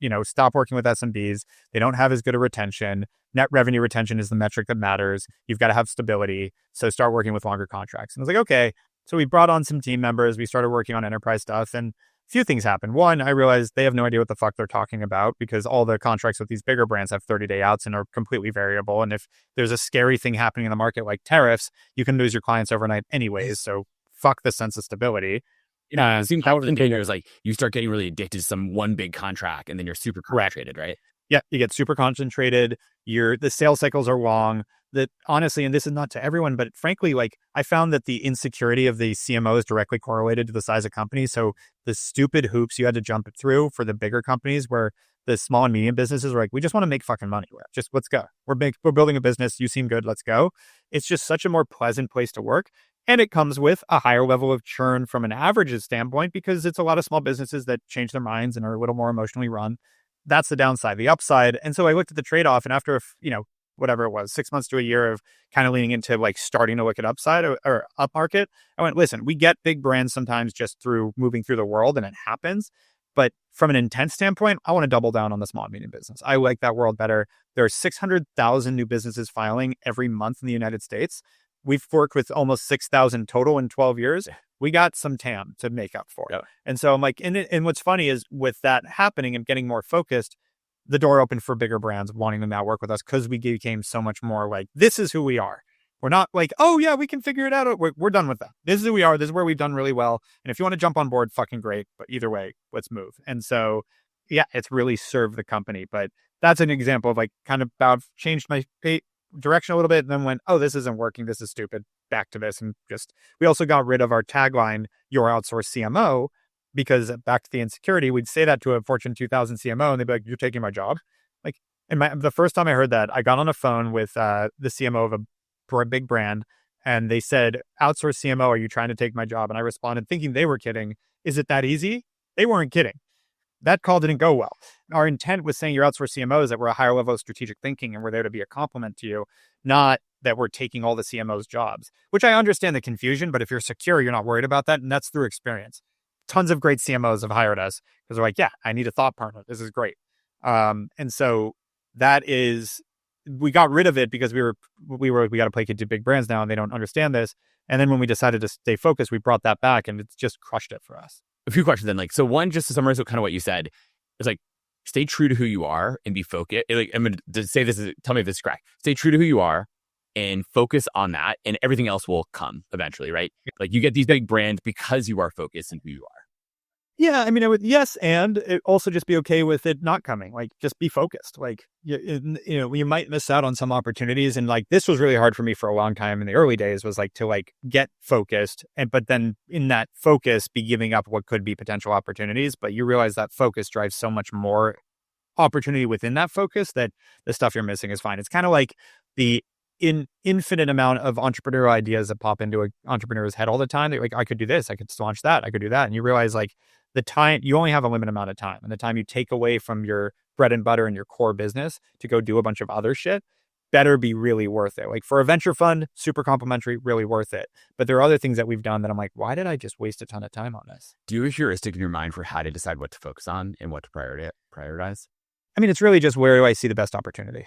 working with SMBs. They don't have as good a retention. Net revenue retention is the metric that matters. You've got to have stability. So start working with longer contracts. And I was like, okay. So we brought on some team members. We started working on enterprise stuff, and few things happened. One, I realized they have no idea what the fuck they're talking about, because all the contracts with these bigger brands have 30-day outs and are completely variable. And if there's a scary thing happening in the market like tariffs, you can lose your clients overnight anyways. So fuck the sense of stability. It seems like containers, like you start getting really addicted to some one big contract, and then you're super concentrated, right? Yeah, you get super concentrated. The sales cycles are long. That honestly, and this is not to everyone, but frankly, like I found that the insecurity of the CMO is directly correlated to the size of companies. So the stupid hoops you had to jump through for the bigger companies, where the small and medium businesses were like, we just want to make fucking money. Just let's go. We're building a business. You seem good. Let's go. It's just such a more pleasant place to work. And it comes with a higher level of churn from an averages standpoint, because it's a lot of small businesses that change their minds and are a little more emotionally run. That's the downside. The upside. And so I looked at the trade-off, and after, whatever it was, 6 months to a year of kind of leaning into like starting to look at upside or up market, I went, listen, we get big brands sometimes just through moving through the world, and it happens. But from an intent standpoint, I want to double down on the small and medium business. I like that world better. There are 600,000 new businesses filing every month in the United States. We've worked with almost 6,000 total in 12 years. We got some TAM to make up for. Yeah. And so I'm like, and what's funny is with that happening and getting more focused, the door opened for bigger brands wanting to now work with us, because we became so much more like, this is who we are. We're not like, oh yeah, we can figure it out. We're done with that. This is who we are. This is where we've done really well. And if you want to jump on board, fucking great. But either way, let's move. And so, yeah, it's really served the company. But that's an example of like kind of about changed my direction a little bit, and then went, oh, this isn't working. This is stupid. Back to this. And we also got rid of our tagline, your outsourced CMO, because back to the insecurity, we'd say that to a Fortune 2000 CMO, and they'd be like, you're taking my job. Like, and the first time I heard that, I got on a phone with the CMO of a big brand, and they said, outsource CMO, are you trying to take my job? And I responded thinking they were kidding. Is it that easy? They weren't kidding. That call didn't go well. Our intent was saying your outsourced CMO is that we're a higher level of strategic thinking, and we're there to be a complement to you, not that we're taking all the CMO's jobs, which I understand the confusion, but if you're secure, you're not worried about that. And that's through experience. Tons of great CMOs have hired us because they're like, yeah, I need a thought partner. This is great. And so we got rid of it because we got to play to big brands now, and they don't understand this. And then when we decided to stay focused, we brought that back, and it's just crushed it for us. A few questions then. Like, so one, just to summarize kind of what you said, is like, stay true to who you are and be focused. Like, I'm going to say this tell me if this is correct. Stay true to who you are and focus on that, and everything else will come eventually, right? Like, you get these big brands because you are focused on who you are. Yeah, I mean, yes, and it also just be okay with it not coming. Like, just be focused. Like, you might miss out on some opportunities, and like this was really hard for me for a long time in the early days. Was like to like get focused, but then in that focus, be giving up what could be potential opportunities. But you realize that focus drives so much more opportunity within that focus that the stuff you're missing is fine. It's kind of like the infinite amount of entrepreneurial ideas that pop into an entrepreneur's head all the time. They're like, I could do this, I could launch that, I could do that, and you realize like, the time, you only have a limited amount of time, and the time you take away from your bread and butter and your core business to go do a bunch of other shit better be really worth it. Like for a venture fund, super complimentary, really worth it. But there are other things that we've done that I'm like, why did I just waste a ton of time on this? Do you have a heuristic in your mind for how to decide what to focus on and what to prioritize? I mean, it's really just, where do I see the best opportunity?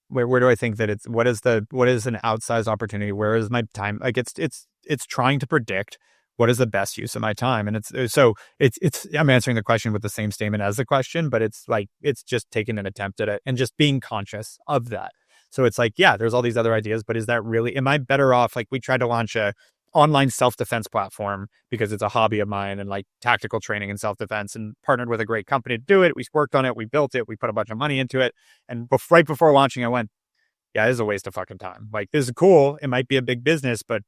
Where do I think that what is an outsized opportunity? Where is my time? Like it's trying to predict what is the best use of my time. And I'm answering the question with the same statement as the question, but it's just taking an attempt at it and just being conscious of that. So it's like, yeah, there's all these other ideas, but is that really, am I better off? Like we tried to launch a online self-defense platform because it's a hobby of mine and like tactical training and self-defense, and partnered with a great company to do it. We worked on it. We built it. We put a bunch of money into it. And right before launching, I went, yeah, this is a waste of fucking time. Like, this is cool. It might be a big business, but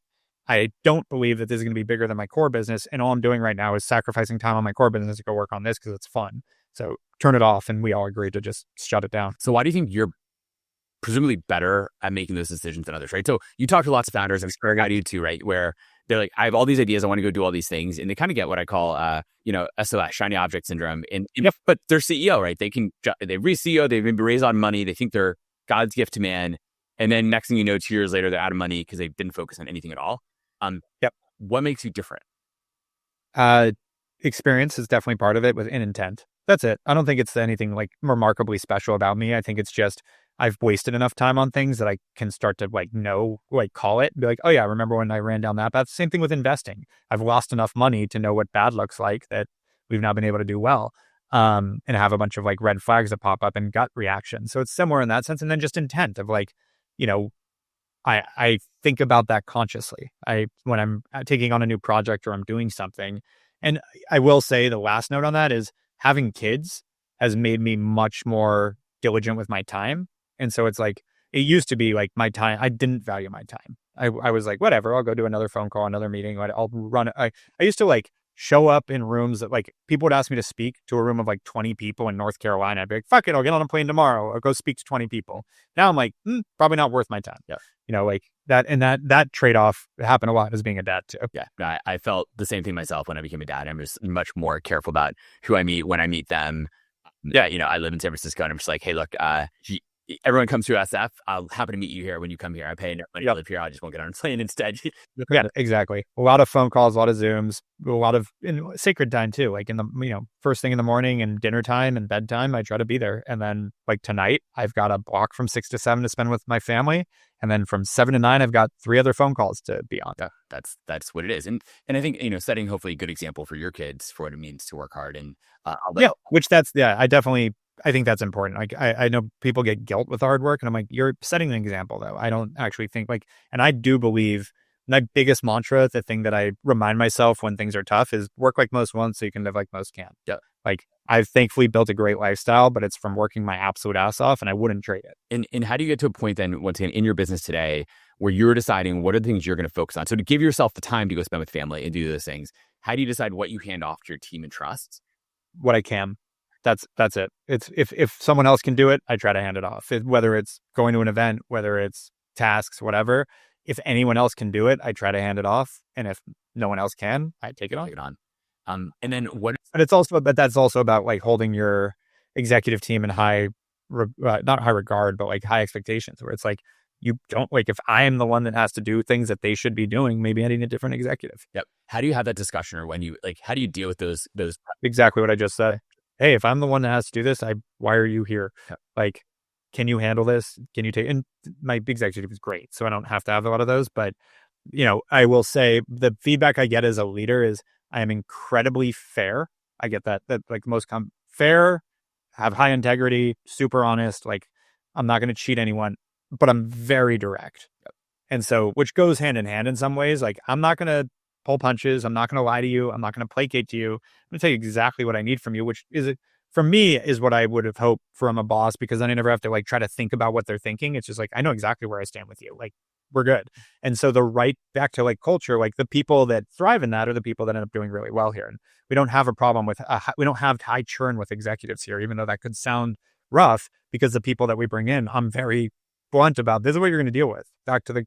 I don't believe that this is going to be bigger than my core business. And all I'm doing right now is sacrificing time on my core business to go work on this because it's fun. So turn it off. And we all agreed to just shut it down. So why do you think you're presumably better at making those decisions than others, right? So you talk to lots of founders, and I do too, right? Where they're like, I have all these ideas, I want to go do all these things. And they kind of get what I call, SOS, shiny object syndrome. But they're CEO, right? They've reached CEO, they've maybe raised on money, they think they're God's gift to man. And then next thing you know, 2 years later, they're out of money because they didn't focus on anything at all. What makes you different? Experience is definitely part of it, with an intent. That's it. I don't think it's anything like remarkably special about me. I think it's just I've wasted enough time on things that I can start to call it, be like, oh yeah, remember when I ran down that path? Same thing with investing. I've lost enough money to know what bad looks like that we've now been able to do well, and have a bunch of like red flags that pop up and gut reaction. So it's similar in that sense. And then just intent of like, I think about that consciously. When I'm taking on a new project or I'm doing something. And I will say the last note on that is having kids has made me much more diligent with my time. And so it's like, it used to be like my time, I didn't value my time. I was like, whatever, I'll go do another phone call, another meeting. I'll run. I used to like show up in rooms that like people would ask me to speak to a room of like 20 people in North Carolina. I'd be like, fuck it, I'll get on a plane tomorrow. I'll go speak to 20 people. Now I'm like, probably not worth my time. Yeah. Like that, and that trade-off happened a lot as being a dad too. Yeah. I felt the same thing myself when I became a dad. I'm just much more careful about who I meet when I meet them. Yeah. I live in San Francisco, and I'm just like, hey, look, everyone comes through SF. I'll happen to meet you here when you come here. I pay enough money to live here. I just won't get on a plane instead. Yeah, exactly. A lot of phone calls, a lot of Zooms, a lot of sacred time too. Like in the, first thing in the morning and dinner time and bedtime, I try to be there. And then like tonight, I've got a block from 6 to 7 to spend with my family. And then from 7 to 9, I've got 3 other phone calls to be on. Yeah, that's what it is. And I think, setting hopefully a good example for your kids for what it means to work hard. And I think that's important. Like I know people get guilt with hard work, and I'm like, you're setting an example though. I don't actually think and I do believe my biggest mantra, the thing that I remind myself when things are tough, is work like most won't so you can live like most can't. Yeah. Like I've thankfully built a great lifestyle, but it's from working my absolute ass off, and I wouldn't trade it. And how do you get to a point then, once again, in your business today where you're deciding what are the things you're going to focus on? So to give yourself the time to go spend with family and do those things, how do you decide what you hand off to your team and trust? What I can. That's it. It's if someone else can do it, I try to hand it off. Whether it's going to an event, whether it's tasks, whatever. If anyone else can do it, I try to hand it off. And if no one else can, I take it on. And then what? But that's also about like holding your executive team in not high regard, but like high expectations, where it's like, you don't if I am the one that has to do things that they should be doing, maybe I need a different executive. Yep. How do you have that discussion, or when you how do you deal with those? Exactly what I just said. Hey, if I'm the one that has to do this, why are you here? Yeah. Like, can you handle this? Can you take? And my executive is great, so I don't have to have a lot of those. But I will say the feedback I get as a leader is I am incredibly fair. I get that like most fair, have high integrity, super honest. Like I'm not going to cheat anyone, but I'm very direct. Yep. And so, which goes hand in hand in some ways. Like I'm not going to pull punches. I'm not going to lie to you. I'm not going to placate to you. I'm going to tell you exactly what I need from you, which is, for me, is what I would have hoped from a boss, because then I never have to try to think about what they're thinking. It's just I know exactly where I stand with you. We're good. And so back to culture, the people that thrive in that are the people that end up doing really well here. And we don't have a problem with, we don't have high churn with executives here, even though that could sound rough, because the people that we bring in, I'm very blunt about, this is what you're going to deal with. Back to the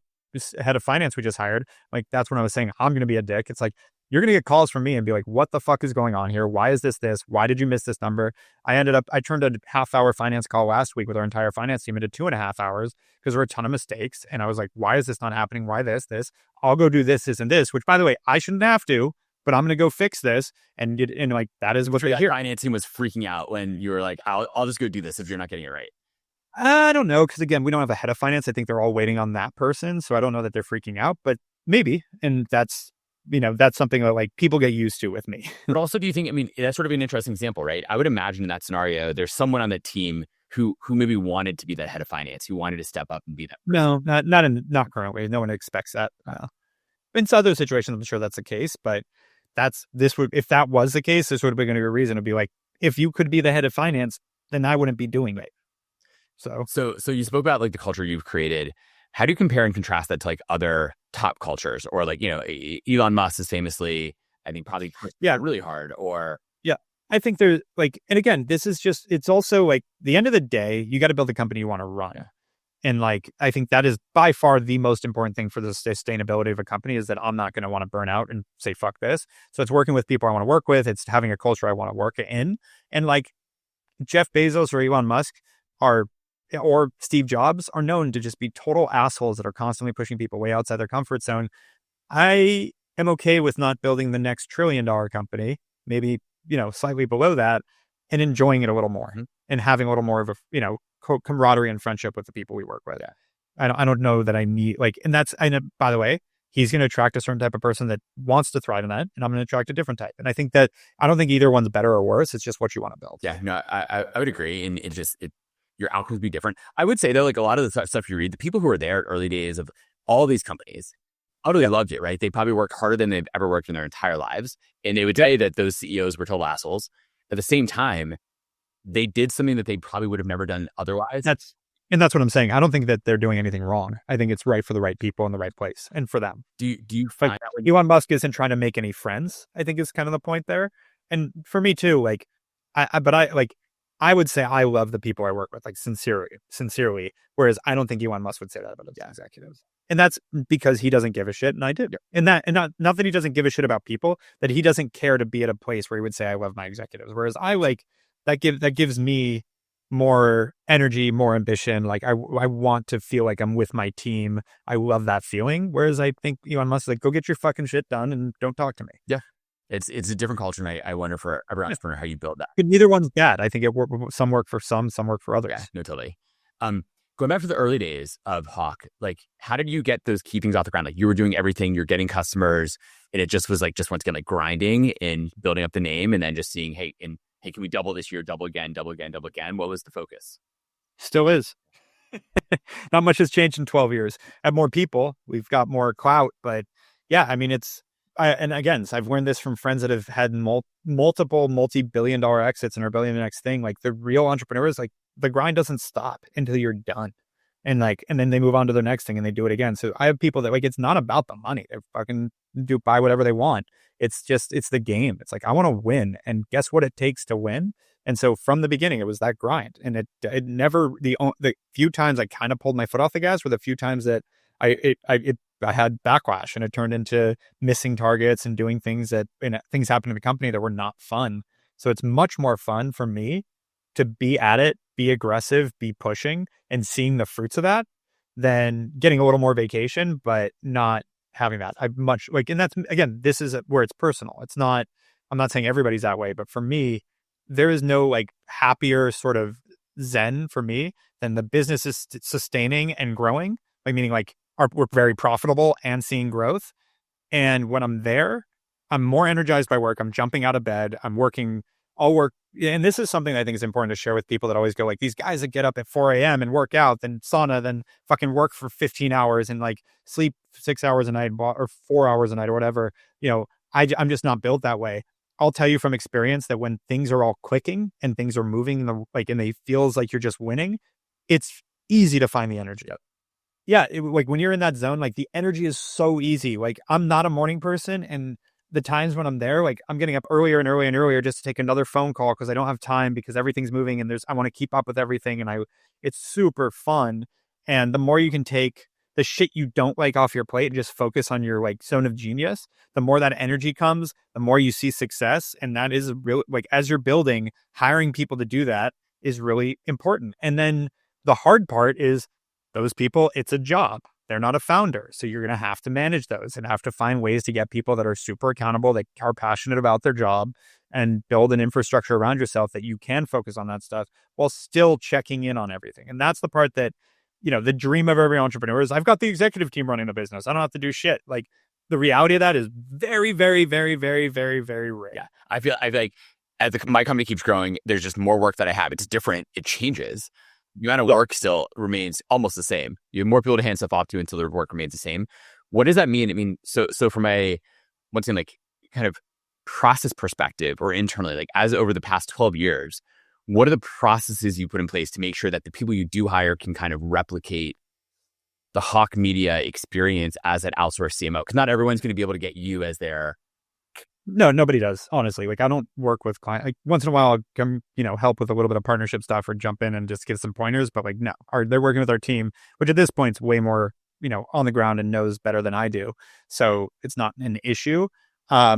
head of finance we just hired, that's when I was saying I'm going to be a dick. It's you're going to get calls from me and be like, what the fuck is going on here? Why is this? Why did you miss this number? I turned a half-hour finance call last week with our entire finance team into 2.5 hours because there were a ton of mistakes. And I was like, why is this not happening? Why this? I'll go do this, and this, which by the way, I shouldn't have to, but I'm going to go fix this. And that is what your finance team was freaking out when you were like, I'll just go do this if you're not getting it right. I don't know, because again, we don't have a head of finance. I think they're all waiting on that person, so I don't know that they're freaking out, but maybe. And that's something that people get used to with me. But also, do you think? That's sort of an interesting example, right? I would imagine in that scenario, there's someone on the team who maybe wanted to be that head of finance, who wanted to step up and be that person. No, not currently. No one expects that. In some other situations, I'm sure that's the case, but if that was the case, this would have been a reason to be like, if you could be the head of finance, then I wouldn't be doing it. So you spoke about like the culture you've created. How do you compare and contrast that to like other top cultures, or like, Elon Musk is famously, I think, probably really hard, or I think there's like, and again, it's also like the end of the day, you got to build the company you want to run. Yeah. And like, I think that is by far the most important thing for the sustainability of a company, is that I'm not going to want to burn out and say, fuck this. So it's working with people I want to work with. It's having a culture I want to work in. And like Jeff Bezos or Elon Musk or Steve Jobs are known to just be total assholes that are constantly pushing people way outside their comfort zone. I am okay with not building the next $1 trillion company, maybe, slightly below that, and enjoying it a little more and having a little more of a, camaraderie and friendship with the people we work with. Yeah. I don't know that I need by the way, he's going to attract a certain type of person that wants to thrive in that, and I'm going to attract a different type. And I think that I don't think either one's better or worse. It's just what you want to build. Yeah, no, I would agree. And your outcomes be different. I would say though, like a lot of the stuff you read, the people who were there early days of all these companies utterly loved it, right? They probably worked harder than they've ever worked in their entire lives. And they would tell you that those CEOs were total assholes. At the same time, they did something that they probably would have never done otherwise. That's what I'm saying. I don't think that they're doing anything wrong. I think it's right for the right people in the right place and for them. Do you find like Elon Musk isn't trying to make any friends, I think is kind of the point there. And for me too, like, I would say I love the people I work with, like sincerely. Whereas I don't think Elon Musk would say that about his executives. And that's because he doesn't give a shit. And I do. And not that he doesn't give a shit about people, that he doesn't care to be at a place where he would say, I love my executives. Whereas I like, that gives me more energy, more ambition. Like I want to feel like I'm with my team. I love that feeling. Whereas I think Elon Musk is like, go get your fucking shit done and don't talk to me. Yeah. It's a different culture. And I wonder for every entrepreneur how you build that. Neither one's bad. I think some work for some work for others. Yeah, no, totally. Going back to the early days of Hawke, like how did you get those key things off the ground? Like you were doing everything, you're getting customers, and it just was like, just once again, like grinding and building up the name, and then just seeing, hey, can we double this year, double again, double again, double again? What was the focus? Still is. Not much has changed in 12 years. I have more people, we've got more clout, but yeah, I mean, and again, so I've learned this from friends that have had multiple multi-billion-dollar exits and are building the next thing. Like the real entrepreneurs, like the grind doesn't stop until you're done. And then they move on to their next thing and they do it again. So I have people that like, it's not about the money. They fucking buy whatever they want. It's the game. It's like, I want to win, and guess what it takes to win. And so from the beginning, it was that grind, and it never, the few times I kind of pulled my foot off the gas were the few times that I had backlash, and it turned into missing targets and doing things things happened in the company that were not fun. So it's much more fun for me to be at it, be aggressive, be pushing, and seeing the fruits of that than getting a little more vacation, but not having that. And that's, again, this is where it's personal. It's not, I'm not saying everybody's that way, but for me, there is no like happier sort of zen for me than the business is sustaining and growing. Like meaning like we're very profitable and seeing growth. And when I'm there, I'm more energized by work. I'm jumping out of bed. I'll work. And this is something I think is important to share with people that always go like, these guys that get up at 4 a.m. and work out, then sauna, then fucking work for 15 hours and like sleep 6 hours a night or 4 hours a night or whatever. I'm just not built that way. I'll tell you from experience that when things are all clicking and things are moving and it feels like you're just winning, it's easy to find the energy. Yeah. Like when you're in that zone, like the energy is so easy. Like I'm not a morning person, and the times when I'm there, like I'm getting up earlier and earlier and earlier just to take another phone call because I don't have time because everything's moving and I want to keep up with everything. And it's super fun. And the more you can take the shit you don't like off your plate and just focus on your like zone of genius, the more that energy comes, the more you see success. And that is real, like as you're building, hiring people to do that is really important. And then the hard part is those people, it's a job. They're not a founder. So you're going to have to manage those and have to find ways to get people that are super accountable, that are passionate about their job, and build an infrastructure around yourself that you can focus on that stuff while still checking in on everything. And that's the part that, the dream of every entrepreneur is I've got the executive team running the business. I don't have to do shit. Like the reality of that is very, very, very, very, very, very rare. Yeah. I feel like as my company keeps growing, there's just more work that I have. It's different. It changes. The amount of work still remains almost the same. You have more people to hand stuff off to until their work remains the same. What does that mean? I mean, so from a, once again, like kind of process perspective or internally, like as over the past 12 years, what are the processes you put in place to make sure that the people you do hire can kind of replicate the Hawke Media experience as an outsourced CMO? Because not everyone's going to be able to get you as their. No, nobody does, honestly. Like, I don't work with clients. Like, once in a while, I'll come, help with a little bit of partnership stuff or jump in and just give some pointers. But like, no, they're working with our team, which at this point is way more, on the ground and knows better than I do. So it's not an issue. I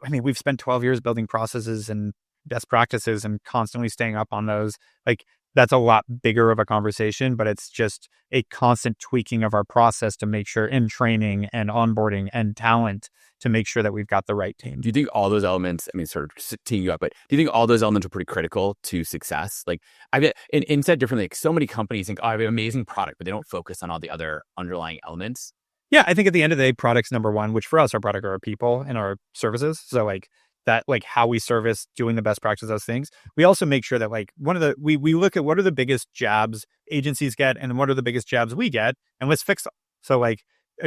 mean, we've spent 12 years building processes and best practices and constantly staying up on those. Like, that's a lot bigger of a conversation, but it's just a constant tweaking of our process to make sure, in training and onboarding and talent, to make sure that we've got the right team. Do you think all those elements, I mean, sort of teeing you up, but do you think all those elements are pretty critical to success? Like, and said differently, like so many companies think, oh, I have an amazing product, but they don't focus on all the other underlying elements. Yeah, I think at the end of the day, product's number one, which for us, our product are our people and our services. So like that, like how we service, doing the best practice of those things. We also make sure that like we look at what are the biggest jabs agencies get and what are the biggest jabs we get, and let's fix them. So like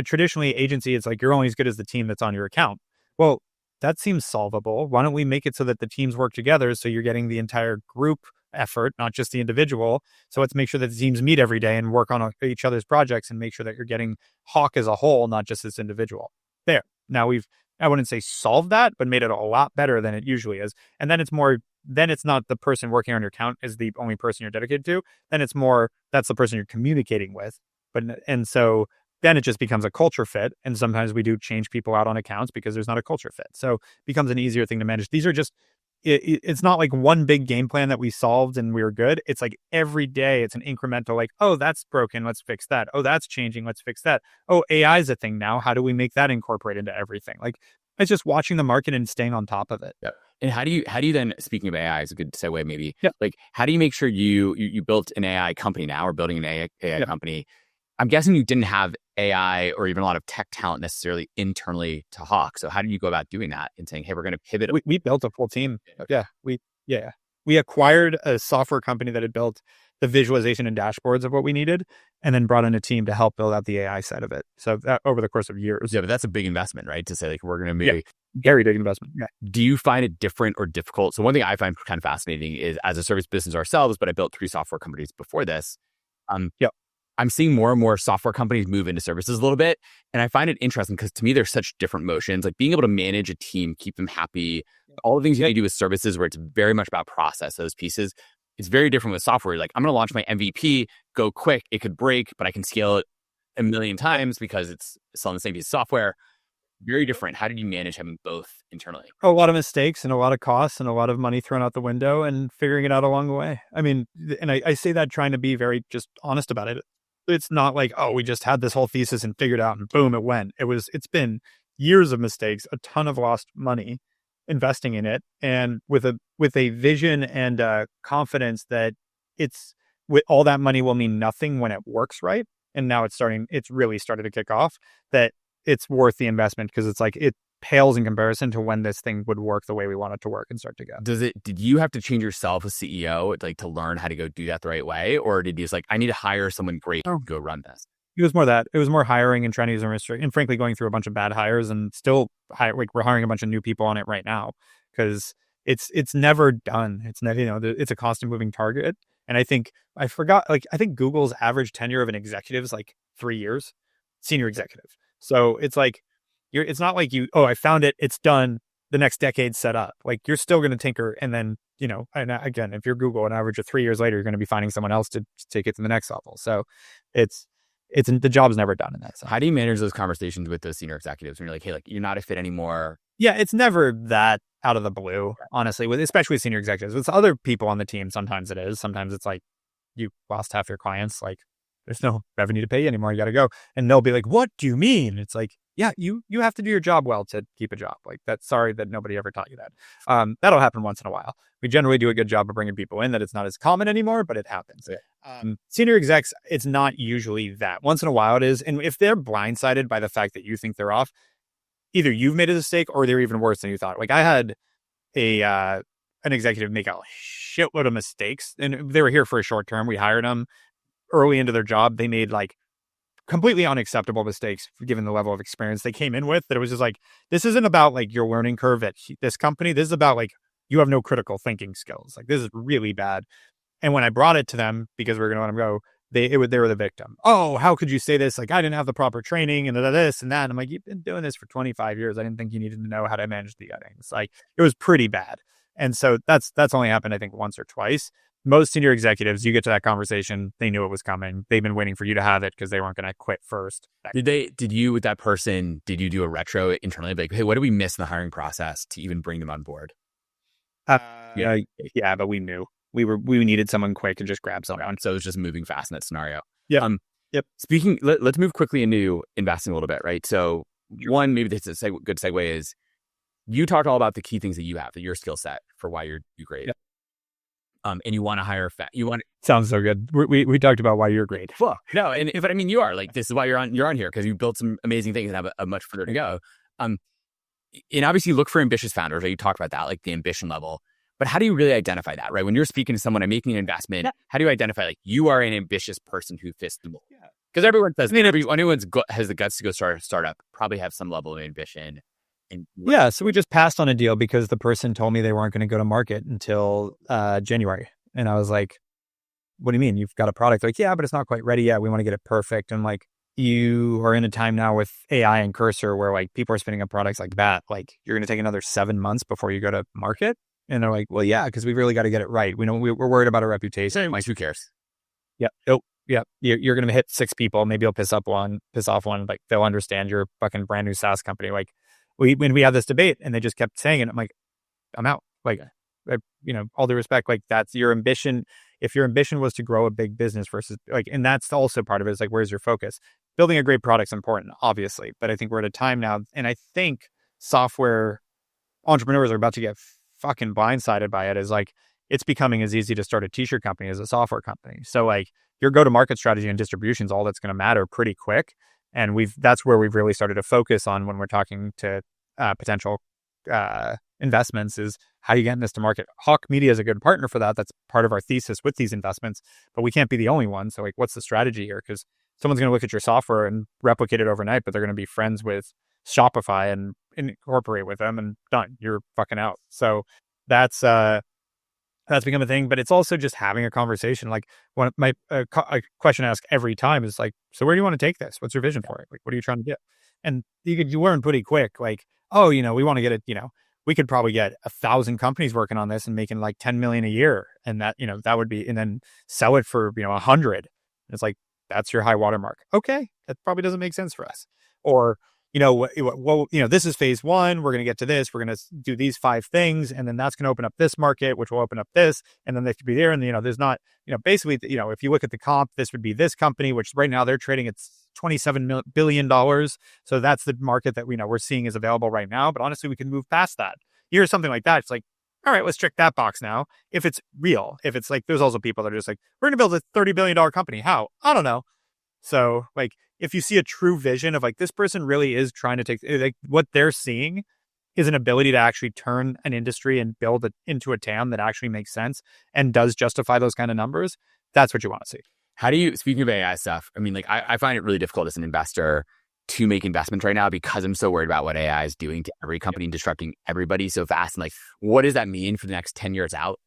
traditionally agency, it's like you're only as good as the team that's on your account. Well, that seems solvable. Why don't we make it so that the teams work together so you're getting the entire group effort, not just the individual? So let's make sure that the teams meet every day and work on each other's projects and make sure that you're getting Hawke as a whole, not just this individual. There. Now I wouldn't say solved that, but made it a lot better than it usually is. And then it's not the person working on your account is the only person you're dedicated to. Then it's more, that's the person you're communicating with. And so then it just becomes a culture fit. And sometimes we do change people out on accounts because there's not a culture fit. So it becomes an easier thing to manage. These are just, it's not like one big game plan that we solved and we were good. It's like every day it's an incremental, like, oh, that's broken, let's fix that. Oh, that's changing, let's fix that. Oh, AI is a thing now. How do we make that incorporate into everything? Like, it's just watching the market and staying on top of it. Yeah. And how do you then, speaking of AI is a good segue maybe, yeah. Like how do you make sure you built an AI company now or building an AI yeah. company? I'm guessing you didn't have AI or even a lot of tech talent necessarily internally to Hawke. So how do you go about doing that and saying, hey, we're going to pivot? We built a full team. Yeah. We acquired a software company that had built the visualization and dashboards of what we needed, and then brought in a team to help build out the AI side of it. So that over the course of years. Yeah, but that's a big investment, right? To say like, we're going to be very big investment. Yeah. Do you find it different or difficult? So one thing I find kind of fascinating is as a service business ourselves, but I built 3 software companies before this. I'm seeing more and more software companies move into services a little bit. And I find it interesting because to me, there's such different motions, like being able to manage a team, keep them happy, all the things you can do with services where it's very much about process, those pieces. It's very different with software. Like I'm going to launch my MVP, go quick. It could break, but I can scale it a million times because it's still on the same piece of software. Very different. How did you manage having both internally? A lot of mistakes and a lot of costs and a lot of money thrown out the window and figuring it out along the way. I mean, and I say that trying to be very just honest about it. It's not like, oh, we just had this whole thesis and figured out and boom, it went. It's been years of mistakes, a ton of lost money investing in it. And with a vision and confidence that with all that money will mean nothing when it works right. And now it's really started to kick off, that it's worth the investment because it's like, it pales in comparison to when this thing would work the way we want it to work and start to go. Did you have to change yourself as CEO, like to learn how to go do that the right way? Or did you just like, I need to hire someone great to go run this? It was more that. It was more hiring and trying to use our mystery, and frankly, going through a bunch of bad hires and still we're hiring a bunch of new people on it right now because it's never done. It's never, it's a constant moving target. And I think Google's average tenure of an executive is like 3 years, senior executive. So it's like, it's not like I found it, it's done, the next decade's set up. Like you're still going to tinker. And then, and again, if you're Google, an average of 3 years later, you're going to be finding someone else to take it to the next level. So the job's never done in that sense. How do you manage those conversations with those senior executives when you're like, hey, like you're not a fit anymore? Yeah, it's never that out of the blue, honestly, especially with senior executives. With other people on the team, sometimes it is. Sometimes it's like you lost half your clients, like there's no revenue to pay you anymore, you got to go. And they'll be like, what do you mean? It's like, yeah, you have to do your job well to keep a job. Like that's, sorry that nobody ever taught you that. That'll happen once in a while. We generally do a good job of bringing people in, that it's not as common anymore, but it happens. Yeah. Senior execs, it's not usually that. Once in a while it is. And if they're blindsided by the fact that you think they're off, either you've made a mistake or they're even worse than you thought. Like I had an executive make a shitload of mistakes, and they were here for a short term. We hired them early into their job. They made like completely unacceptable mistakes given the level of experience they came in with, that it was just like, this isn't about like your learning curve at this company. This is about like, you have no critical thinking skills. Like, this is really bad. And when I brought it to them, because we were going to let them go, they were the victim. Oh, how could you say this? Like, I didn't have the proper training and this and that. And I'm like, you've been doing this for 25 years. I didn't think you needed to know how to manage the earnings. Like, it was pretty bad. And so that's only happened, I think, once or twice. Most senior executives, you get to that conversation, they knew it was coming. They've been waiting for you to have it because they weren't going to quit first. Did you with that person, did you do a retro internally? Like, hey, what did we miss in the hiring process to even bring them on board? Yeah, but we knew. We needed someone quick and just grab someone. So it was just moving fast in that scenario. Yeah. Yep. Speaking, let's move quickly into investing a little bit, right? So one, maybe this is a good segue is you talked all about the key things that you have, that your skill set for why you're great. Yep. And you want to hire sounds so good. We talked about why you're great. Well, no, but I mean, you are like, this is why you're on here, because you built some amazing things and have a much further to go. And obviously look for ambitious founders, right? You talked about that, like the ambition level. But how do you really identify that, right? When you're speaking to someone and making an investment, how do you identify, like, you are an ambitious person who fits the mold? Because everyone says, anyone has the guts to go start a startup, probably have some level of ambition. So we just passed on a deal because the person told me they weren't going to go to market until January. And I was like, what do you mean? You've got a product? Like, yeah, but it's not quite ready yet. We want to get it perfect. And like, you are in a time now with AI and Cursor where like people are spinning up products like that. Like, you're going to take another 7 months before you go to market. And they're like, well, yeah, because we really got to get it right. We're worried about our reputation. Like, who cares? Yeah. Oh, yeah. You're going to hit 6 people. Maybe you'll piss off one. Like, they'll understand you're a fucking brand new SaaS company. Like, when we had this debate and they just kept saying it, I'm like, I'm out. Like, all due respect, like, that's your ambition. If your ambition was to grow a big business versus like, and that's also part of it, is like, where's your focus? Building a great product's important, obviously. But I think we're at a time now, and I think software entrepreneurs are about to get fucking blindsided by it, is like, it's becoming as easy to start a t-shirt company as a software company. So like, your go-to-market strategy and distribution is all that's going to matter pretty quick. And that's where we've really started to focus on when we're talking to potential investments, is how you get this to market. Hawke Media is a good partner for that. That's part of our thesis with these investments, but we can't be the only one. So like, what's the strategy here? Because someone's going to look at your software and replicate it overnight, but they're going to be friends with Shopify and incorporate with them, and done. You're fucking out. So that's become a thing. But it's also just having a conversation. Like, one a question I ask every time is like, so where do you want to take this? What's your vision for it? Like, what are you trying to get? And you learn pretty quick. Like, oh, we want to get it. We could probably get 1,000 companies working on this and making like 10 million a year, and that that would be, and then sell it for 100. It's like, that's your high watermark. Okay, that probably doesn't make sense for us. Or this is phase 1. We're going to get to this. We're going to do these 5 things. And then that's going to open up this market, which will open up this. And then they could be there. And, there's not, basically, if you look at the comp, this would be this company, which right now they're trading at $27 billion. So that's the market that we're seeing is available right now. But honestly, we can move past that. You hear something like that, it's like, all right, let's check that box now. If it's real, if it's like, there's also people that are just like, we're going to build a $30 billion company. How? I don't know. So like, if you see a true vision of like, this person really is trying to take, like, what they're seeing is an ability to actually turn an industry and build it into a TAM that actually makes sense and does justify those kind of numbers, that's what you want to see. How do you, speaking of AI stuff, I mean, like, I find it really difficult as an investor to make investments right now because I'm so worried about what AI is doing to every company and disrupting everybody so fast. And like, what does that mean for the next 10 years out?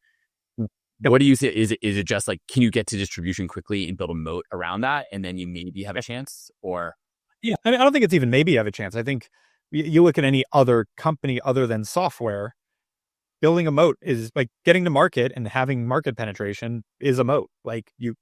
What do you see? Is it just like, can you get to distribution quickly and build a moat around that, and then you maybe have a chance? Or yeah, I mean, I don't think it's even maybe you have a chance. I think you look at any other company other than software, building a moat is like getting to market and having market penetration is a moat. Like you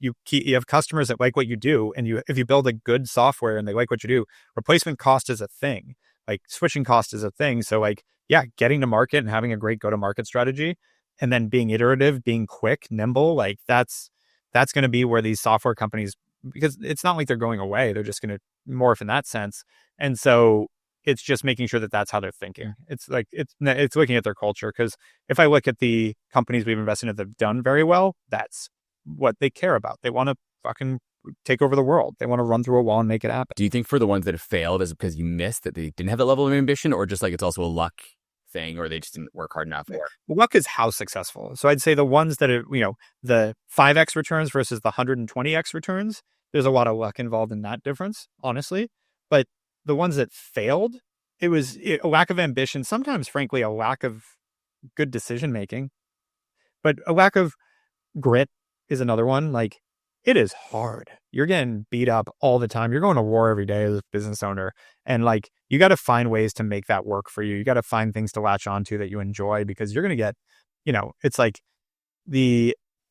have customers that like what you do, and if you build a good software and they like what you do, replacement cost is a thing. Like, switching cost is a thing. So like, yeah, getting to market and having a great go-to-market strategy, and then being iterative, being quick, nimble, like that's going to be where these software companies, because it's not like they're going away. They're just going to morph in that sense. And so it's just making sure that that's how they're thinking. It's like, it's looking at their culture. Because if I look at the companies we've invested in that have done very well, that's what they care about. They want to fucking take over the world. They want to run through a wall and make it happen. Do you think for the ones that have failed, is it because you missed that they didn't have that level of ambition, or just like it's also a luck thing, or they just didn't work hard enough? Or luck is how successful. So I'd say the ones that are, the 5x returns versus the 120x returns, there's a lot of luck involved in that difference, honestly. But the ones that failed, it was a lack of ambition, sometimes, frankly, a lack of good decision making, but a lack of grit is another one. Like, it is hard. You're getting beat up all the time. You're going to war every day as a business owner. And like, you got to find ways to make that work for you. You got to find things to latch onto that you enjoy, because you're going to get, it's like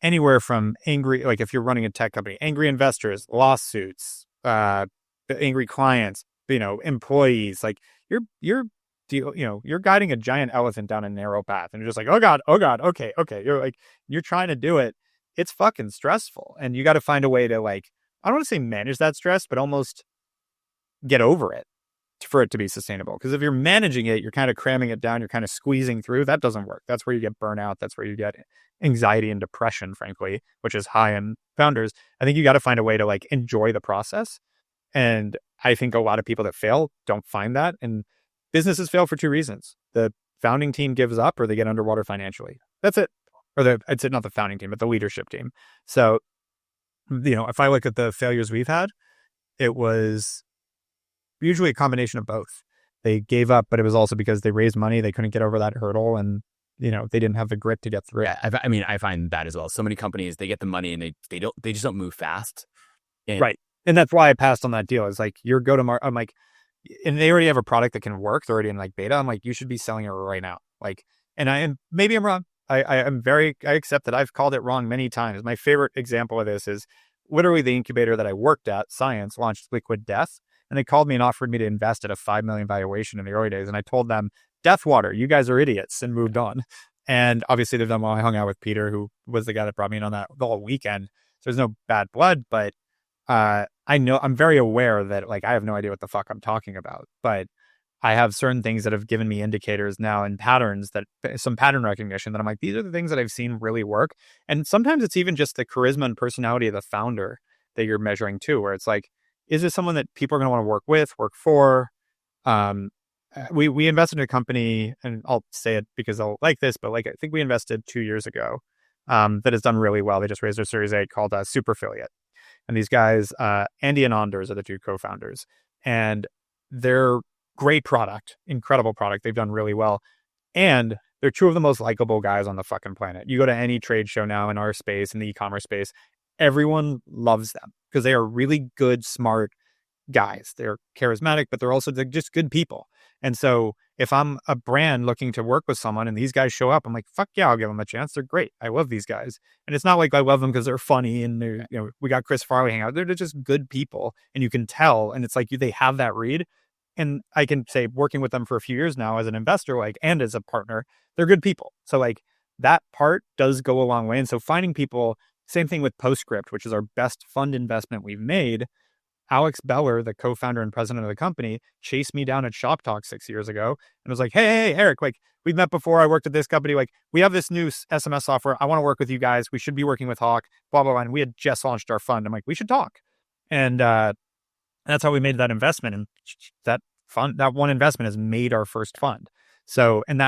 anywhere from angry, like if you're running a tech company, angry investors, lawsuits, angry clients, employees, like you're guiding a giant elephant down a narrow path, and you're just like, oh God, okay. You're trying to do it. It's fucking stressful. And you got to find a way to, like, I don't want to say manage that stress, but almost get over it for it to be sustainable. Because if you're managing it, you're kind of cramming it down, you're kind of squeezing through. That doesn't work. That's where you get burnout. That's where you get anxiety and depression, frankly, which is high in founders. I think you got to find a way to, like, enjoy the process. And I think a lot of people that fail don't find that. And businesses fail for two reasons. The founding team gives up, or they get underwater financially. That's it. Or I'd say not the founding team, but the leadership team. So, if I look at the failures we've had, it was usually a combination of both. They gave up, but it was also because they raised money. They couldn't get over that hurdle, and, they didn't have the grit to get through. Yeah, I find that as well. So many companies, they get the money and they just don't move fast. Right. And that's why I passed on that deal. It's like, your go-to-market, I'm like, and they already have a product that can work. They're already in, like, beta. I'm like, you should be selling it right now. Like, and maybe I'm wrong. I accept that I've called it wrong many times. My favorite example of this is literally the incubator that I worked at, Science, launched Liquid Death. And they called me and offered me to invest at a $5 million valuation in the early days. And I told them, Death Water, you guys are idiots, and moved on. And obviously they've done well. I hung out with Peter, who was the guy that brought me in on that the whole weekend. So there's no bad blood, but I know, I'm very aware that, like, I have no idea what the fuck I'm talking about, but I have certain things that have given me indicators now and patterns, that some pattern recognition, that I'm like, these are the things that I've seen really work. And sometimes it's even just the charisma and personality of the founder that you're measuring too, where it's like, is this someone that people are going to want to work with, work for? We invested in a company, and I'll say it because I'll like this, but, like, I think we invested 2 years ago, that has done really well. They just raised their Series A, called Superfiliate. And these guys, Andy and Anders, are the two co-founders, and they're great product, incredible product. They've done really well. And they're two of the most likable guys on the fucking planet. You go to any trade show now in our space, in the e-commerce space, everyone loves them because they are really good, smart guys. They're charismatic, but they're just good people. And so if I'm a brand looking to work with someone and these guys show up, I'm like, fuck yeah, I'll give them a chance. They're great. I love these guys. And it's not like I love them because they're funny and they're, we got Chris Farley hang out. They're just good people, and you can tell. And it's like, they have that read. And I can say, working with them for a few years now as an investor, like, and as a partner, they're good people. So, like, that part does go a long way. And so finding people, same thing with Postscript, which is our best fund investment we've made. Alex Beller, the co-founder and president of the company, chased me down at Shop Talk 6 years ago and was like, hey, Eric, like, we've met before. I worked at this company. Like, we have this new SMS software. I want to work with you guys. We should be working with Hawke, blah, blah, blah. And we had just launched our fund. I'm like, we should talk. And that's how we made that investment. And that one investment has made our first fund. So, and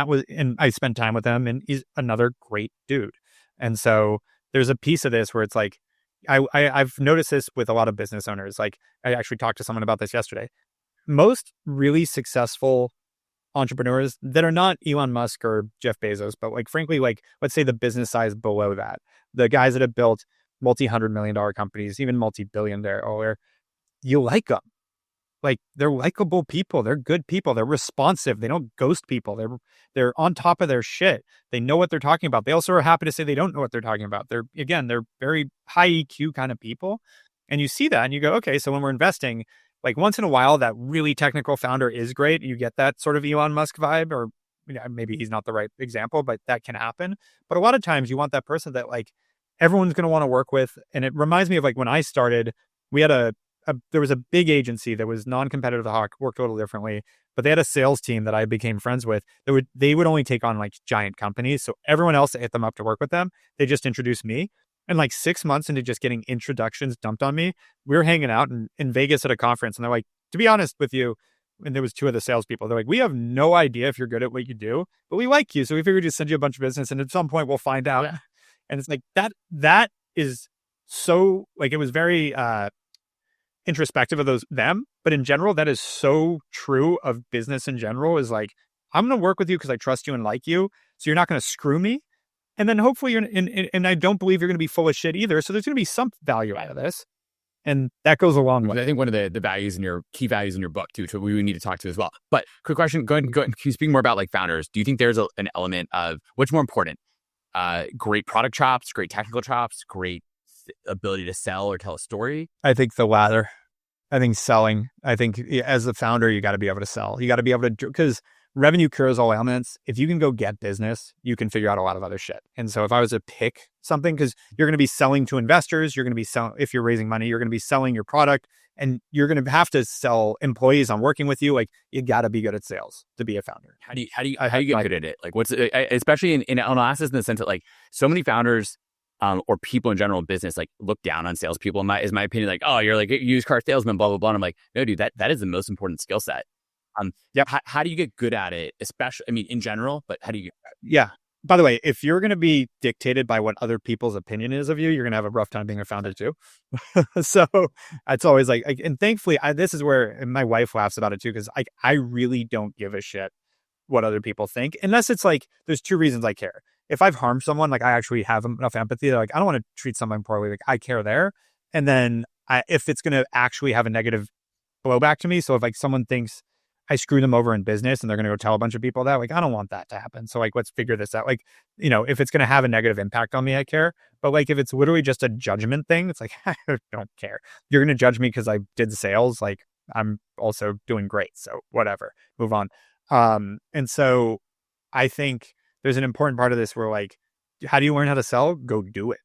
I spent time with him, and he's another great dude. And so there's a piece of this where it's like, I've noticed this with a lot of business owners. Like, I actually talked to someone about this yesterday. Most really successful entrepreneurs that are not Elon Musk or Jeff Bezos, but, like, frankly, like, let's say the business size below that, the guys that have built multi-$100 million companies, even multi-billion-dollar, you like them. Like, they're likable people. They're good people. They're responsive. They don't ghost people. They're on top of their shit. They know what they're talking about. They also are happy to say they don't know what they're talking about. They're very high EQ kind of people. And you see that and you go, okay, so when we're investing, like, once in a while, that really technical founder is great. You get that sort of Elon Musk vibe, or maybe he's not the right example, but that can happen. But a lot of times you want that person that, like, everyone's going to want to work with. And it reminds me of, like, when I started, we had there was a big agency that was non-competitive to Hawke, worked a little differently, but they had a sales team that I became friends with. They would only take on, like, giant companies. So everyone else that hit them up to work with them, they just introduced me. And, like, 6 months into just getting introductions dumped on me, we were hanging out in Vegas at a conference, and they're like, to be honest with you, and there was two of the salespeople, they're like, we have no idea if you're good at what you do, but we like you, so we figured we'd just send you a bunch of business, and at some point we'll find out. Yeah. And it's like that is so, like, it was very introspective of them. But in general, that is so true of business in general, is like, I'm going to work with you because I trust you and like you. So you're not going to screw me. And then hopefully and I don't believe you're going to be full of shit either. So there's going to be some value out of this. And that goes a long way. I think one of the values in your key values in your book too, we need to talk to as well. But quick question, go ahead. Can you speak more about like founders? Do you think there's an element of what's more important? Great product chops, great technical chops, great ability to sell or tell a story? I think the latter. I think selling. I think as a founder, you got to be able to sell. You got to be able to, because revenue cures all ailments. If you can go get business, you can figure out a lot of other shit. And so if I was to pick something, because you're going to be selling to investors, you're going to be selling, if you're raising money, you're going to be selling your product, and you're going to have to sell employees on working with you. Like, you got to be good at sales to be a founder. How do you get good at it? Like, what's especially in analysis, in the sense that like so many founders or people in general in business like look down on salespeople. My opinion, like, oh, you're like a used car salesman, blah blah blah. And I'm like, no, dude, that is the most important skill set. How do you get good at it? Especially, I mean, in general, but how do you? Yeah. By the way, if you're going to be dictated by what other people's opinion is of you, you're going to have a rough time being a founder too. So it's always like, and thankfully, this is where, and my wife laughs about it too, because I really don't give a shit what other people think, unless it's like, there's two reasons I care. If I've harmed someone, like I actually have enough empathy, like I don't want to treat someone poorly. Like I care there. And then if it's going to actually have a negative blowback to me, so if like someone thinks I screw them over in business and they're going to go tell a bunch of people that, like, I don't want that to happen. So like, let's figure this out. Like, if it's going to have a negative impact on me, I care. But like, if it's literally just a judgment thing, it's like, I don't care. You're going to judge me because I did sales. Like, I'm also doing great. So whatever, move on. And so I think there's an important part of this where like, how do you learn how to sell? Go do it.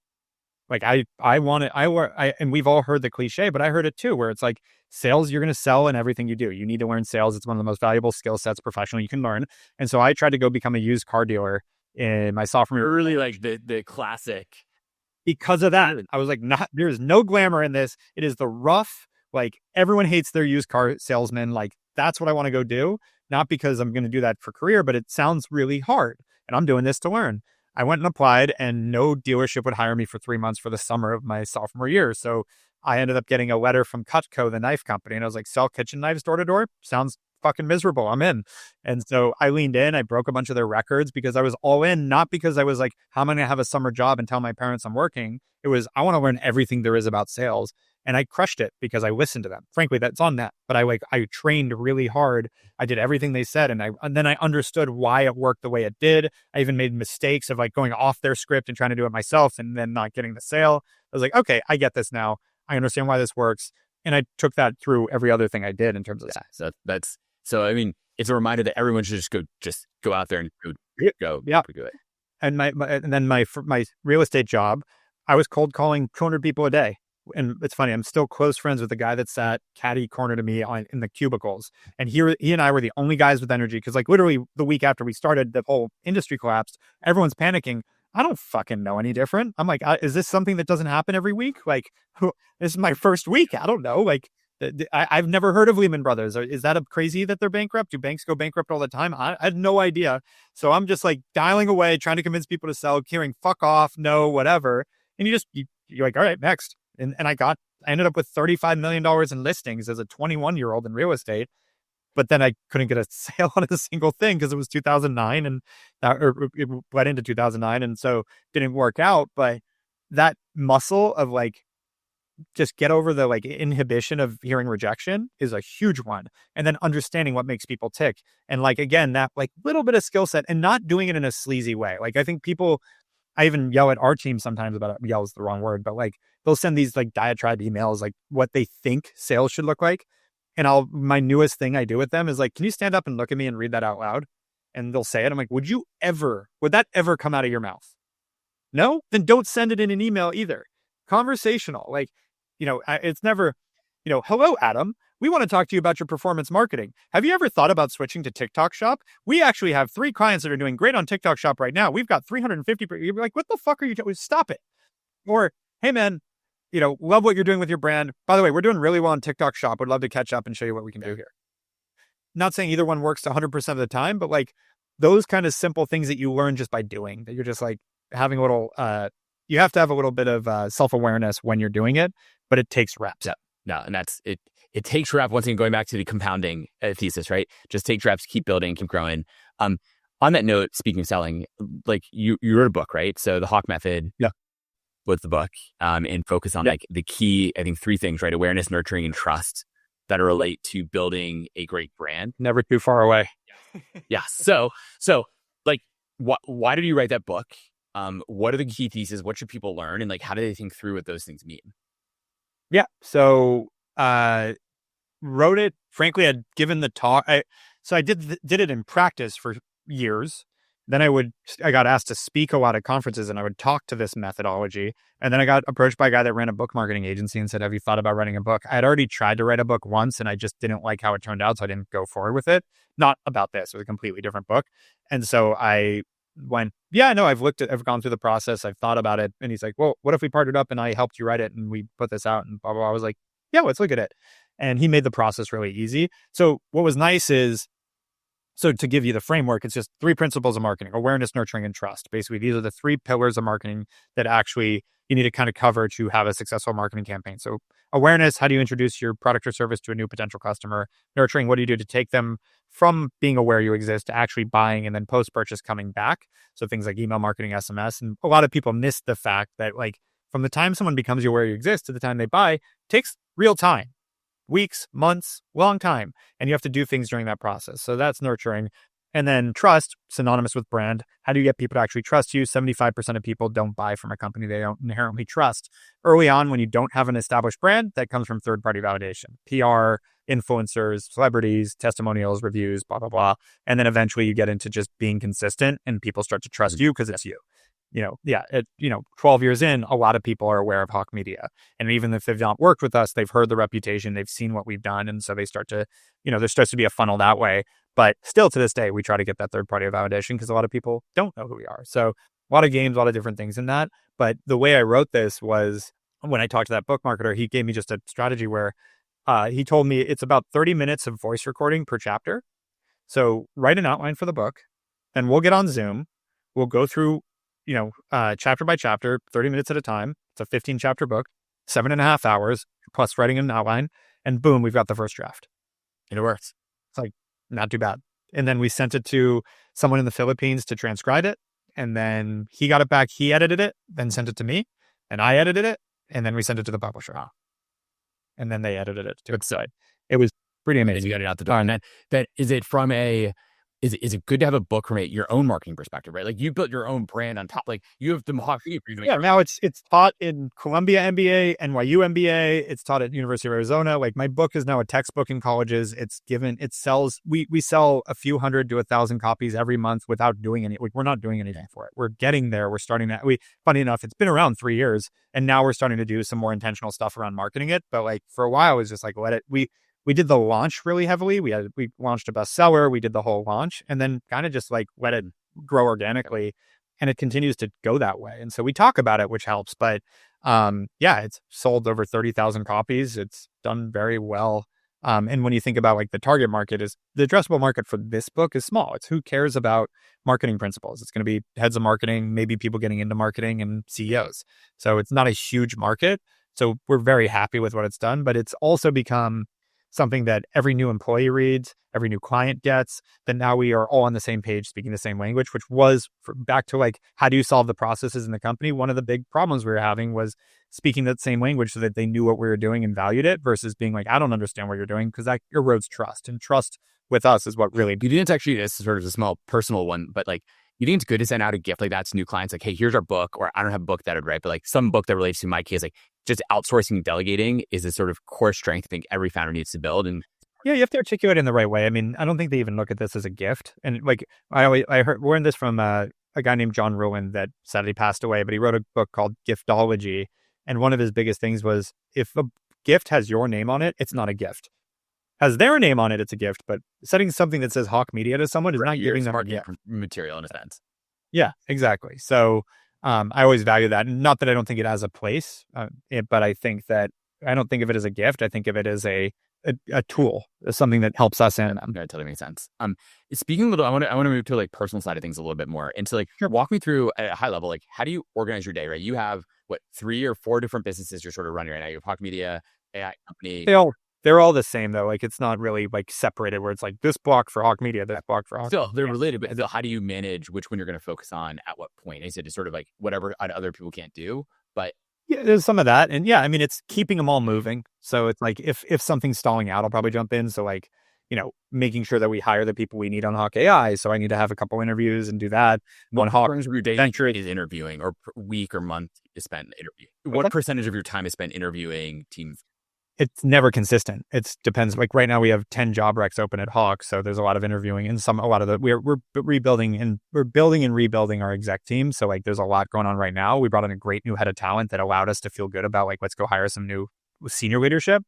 Like I want it. And we've all heard the cliche, but I heard it too, where it's like, sales, you're going to sell in everything you do. You need to learn sales. It's one of the most valuable skill sets professionally you can learn. And so I tried to go become a used car dealer in my sophomore year. Really like the classic. Because of that, I was like, there's no glamour in this. It is the rough, like everyone hates their used car salesman. Like that's what I want to go do. Not because I'm going to do that for career, but it sounds really hard. And I'm doing this to learn. I went and applied, and no dealership would hire me for 3 months for the summer of my sophomore year. So I ended up getting a letter from Cutco, the knife company. And I was like, sell kitchen knives door to door? Sounds fucking miserable. I'm in. And so I leaned in, I broke a bunch of their records because I was all in, not because I was like, how am I going to have a summer job and tell my parents I'm working? It was, I want to learn everything there is about sales. And I crushed it because I listened to them. Frankly, that's on that. But I trained really hard. I did everything they said. And then I understood why it worked the way it did. I even made mistakes of like going off their script and trying to do it myself and then not getting the sale. I was like, okay, I get this now. I understand why this works. And I took that through every other thing I did in terms of that. So I mean, it's a reminder that everyone should just go out there and go. Yeah. Do it. And my real estate job, I was cold calling 200 people a day. And it's funny, I'm still close friends with the guy that sat catty corner to me in the cubicles. And he and I were the only guys with energy, because like literally the week after we started, the whole industry collapsed. Everyone's panicking. I don't fucking know any different. I'm like, is this something that doesn't happen every week? Like, this is my first week. I don't know. Like, I've never heard of Lehman Brothers. Is that crazy that they're bankrupt? Do banks go bankrupt all the time? I had no idea. So I'm just like dialing away, trying to convince people to sell, hearing fuck off, no, whatever. And you're like, all right, next. And I ended up with $35 million in listings as a 21-year-old in real estate. But then I couldn't get a sale on a single thing because it was 2009 and it went into 2009. And so didn't work out. But that muscle of like, just get over the like inhibition of hearing rejection is a huge one. And then understanding what makes people tick. And like, again, that like little bit of skill set and not doing it in a sleazy way. Like I think I even yell at our team sometimes about it. Yell is the wrong word, but like they'll send these like diatribe emails, like what they think sales should look like. And my newest thing I do with them is like, can you stand up and look at me and read that out loud? And they'll say it. I'm like, would that ever come out of your mouth? No? Then don't send it in an email either. Conversational. Like, it's never, hello, Adam. We want to talk to you about your performance marketing. Have you ever thought about switching to TikTok Shop? We actually have 3 clients that are doing great on TikTok Shop right now. We've got 350. You're like, what the fuck are you doing? Stop it. Or, hey, man, love what you're doing with your brand. By the way, we're doing really well on TikTok Shop. Would love to catch up and show you what we can do here. Not saying either one works 100% of the time, but like those kind of simple things that you learn just by doing, that you're just like having a little, you have to have a little bit of self-awareness when you're doing it, but it takes reps. Yeah. No, and that's it. It takes reps. Once again, going back to the compounding thesis, right? Just take reps, keep building, keep growing. On that note, speaking of selling, like you wrote a book, right? So the Hawke Method Yeah. was the book, and focus on like the key, I think, three things, right? Awareness, nurturing, and trust that relate to building a great brand. Never too far away. Yeah. So like, why did you write that book? What are the key theses? What should people learn? And like, how do they think through what those things mean? Yeah. So, wrote it, frankly, I'd given the talk. I did it in practice for years. Then I got asked to speak a lot at conferences and I would talk to this methodology. And then I got approached by a guy that ran a book marketing agency and said, have you thought about writing a book? I had already tried to write a book once and I just didn't like how it turned out. So I didn't go forward with it. Not about this, it was a completely different book. And so I went, yeah, no, I've gone through the process. I've thought about it. And he's like, well, what if we partnered up and I helped you write it and we put this out and blah, blah, blah. I was like, yeah, let's look at it. And he made the process really easy. So what was nice is, so to give you the framework, it's just 3 principles of marketing: awareness, nurturing, and trust. Basically, these are the 3 pillars of marketing that actually you need to kind of cover to have a successful marketing campaign. So awareness, how do you introduce your product or service to a new potential customer? Nurturing, what do you do to take them from being aware you exist to actually buying and then post-purchase coming back? So things like email marketing, SMS. And a lot of people miss the fact that like from the time someone becomes aware you exist to the time they buy takes real time. Weeks, months, long time. And you have to do things during that process. So that's nurturing. And then trust, synonymous with brand. How do you get people to actually trust you? 75% of people don't buy from a company they don't inherently trust. Early on, when you don't have an established brand, that comes from third-party validation. PR, influencers, celebrities, testimonials, reviews, blah, blah, blah. And then eventually you get into just being consistent and people start to trust you because it's you. 12 years in, a lot of people are aware of Hawke Media. And even if they've not worked with us, they've heard the reputation, they've seen what we've done. And so they start to, there starts to be a funnel that way. But still to this day, we try to get that third party validation because a lot of people don't know who we are. So a lot of games, a lot of different things in that. But the way I wrote this was when I talked to that book marketer, he gave me just a strategy where he told me it's about 30 minutes of voice recording per chapter. So write an outline for the book and we'll get on Zoom. We'll go through chapter by chapter, 30 minutes at a time. It's a 15 chapter book, 7.5 hours plus writing an outline. And boom, we've got the first draft. And it works. It's like, not too bad. And then we sent it to someone in the Philippines to transcribe it. And then he got it back. He edited it, then sent it to me. And I edited it. And then we sent it to the publisher. Wow. And then they edited it to its side. It was pretty amazing. And you got it out the door. And that is it from is it good to have a book from your own marketing perspective, right? Like you built your own brand on top. Like you have the Hawke Media. Yeah, now it's taught in Columbia MBA, NYU MBA. It's taught at University of Arizona. Like my book is now a textbook in colleges. It sells. We sell a few hundred to 1,000 copies every month without doing any. Like we're not doing anything for it. We're getting there. We're starting that. Funny enough, it's been around 3 years, and now we're starting to do some more intentional stuff around marketing it. But like for a while, it was just like let it. We did the launch really heavily. We launched a bestseller. We did the whole launch and then kind of just like let it grow organically. And it continues to go that way. And so we talk about it, which helps. But it's sold over 30,000 copies. It's done very well. And when you think about like the target market is the addressable market for this book is small. It's who cares about marketing principles. It's going to be heads of marketing, maybe people getting into marketing and CEOs. So it's not a huge market. So we're very happy with what it's done, but it's also become something that every new employee reads, every new client gets, then now we are all on the same page, speaking the same language, which was back to like, how do you solve the processes in the company? One of the big problems we were having was speaking that same language so that they knew what we were doing and valued it versus being like, I don't understand what you're doing, because that erodes trust. And trust with us is what really... You think it's actually, this is sort of a small personal one, but like, you think it's good to send out a gift like that to new clients? Like, hey, here's our book, or I don't have a book that I'd write, but like some book that relates to my case, like just outsourcing and delegating is a sort of core strength I think every founder needs to build. And yeah, you have to articulate it in the right way. I mean, I don't think they even look at this as a gift. And like, I learned this from a guy named John Ruhlin that sadly passed away, but he wrote a book called Giftology. And one of his biggest things was, if a gift has your name on it, it's not a gift. Has their name on it, it's a gift. But setting something that says Hawke Media to someone is not giving them a gift. Material in a sense. Yeah, exactly. So I always value that. Not that I don't think it has a place, but I think that I don't think of it as a gift. I think of it as a tool, as something that helps us in. That totally makes sense. Speaking a little, I want to move to like personal side of things a little bit more, and to like walk me through at a high level, like how do you organize your day? Right, you have 3 or 4 different businesses you're sort of running right now. You have Hawke Media, AI company. They're all the same though. Like it's not really like separated where it's like this block for Hawke Media, this block for Hawke. Still, they're related, but how do you manage which one you're going to focus on at what point? I said it's sort of like whatever other people can't do, but yeah, there's some of that. And yeah, I mean, it's keeping them all moving. So it's like if something's stalling out, I'll probably jump in. So like, making sure that we hire the people we need on Hawke AI. So I need to have a couple interviews and do that. What percentage of your day is interviewing, or week or month is spent interviewing? What percentage of your time is spent interviewing teams? It's never consistent. It depends. Like right now we have 10 job recs open at Hawke. So there's a lot of interviewing and a lot of the, we're rebuilding and rebuilding our exec team. So like there's a lot going on right now. We brought in a great new head of talent that allowed us to feel good about like, let's go hire some new senior leadership.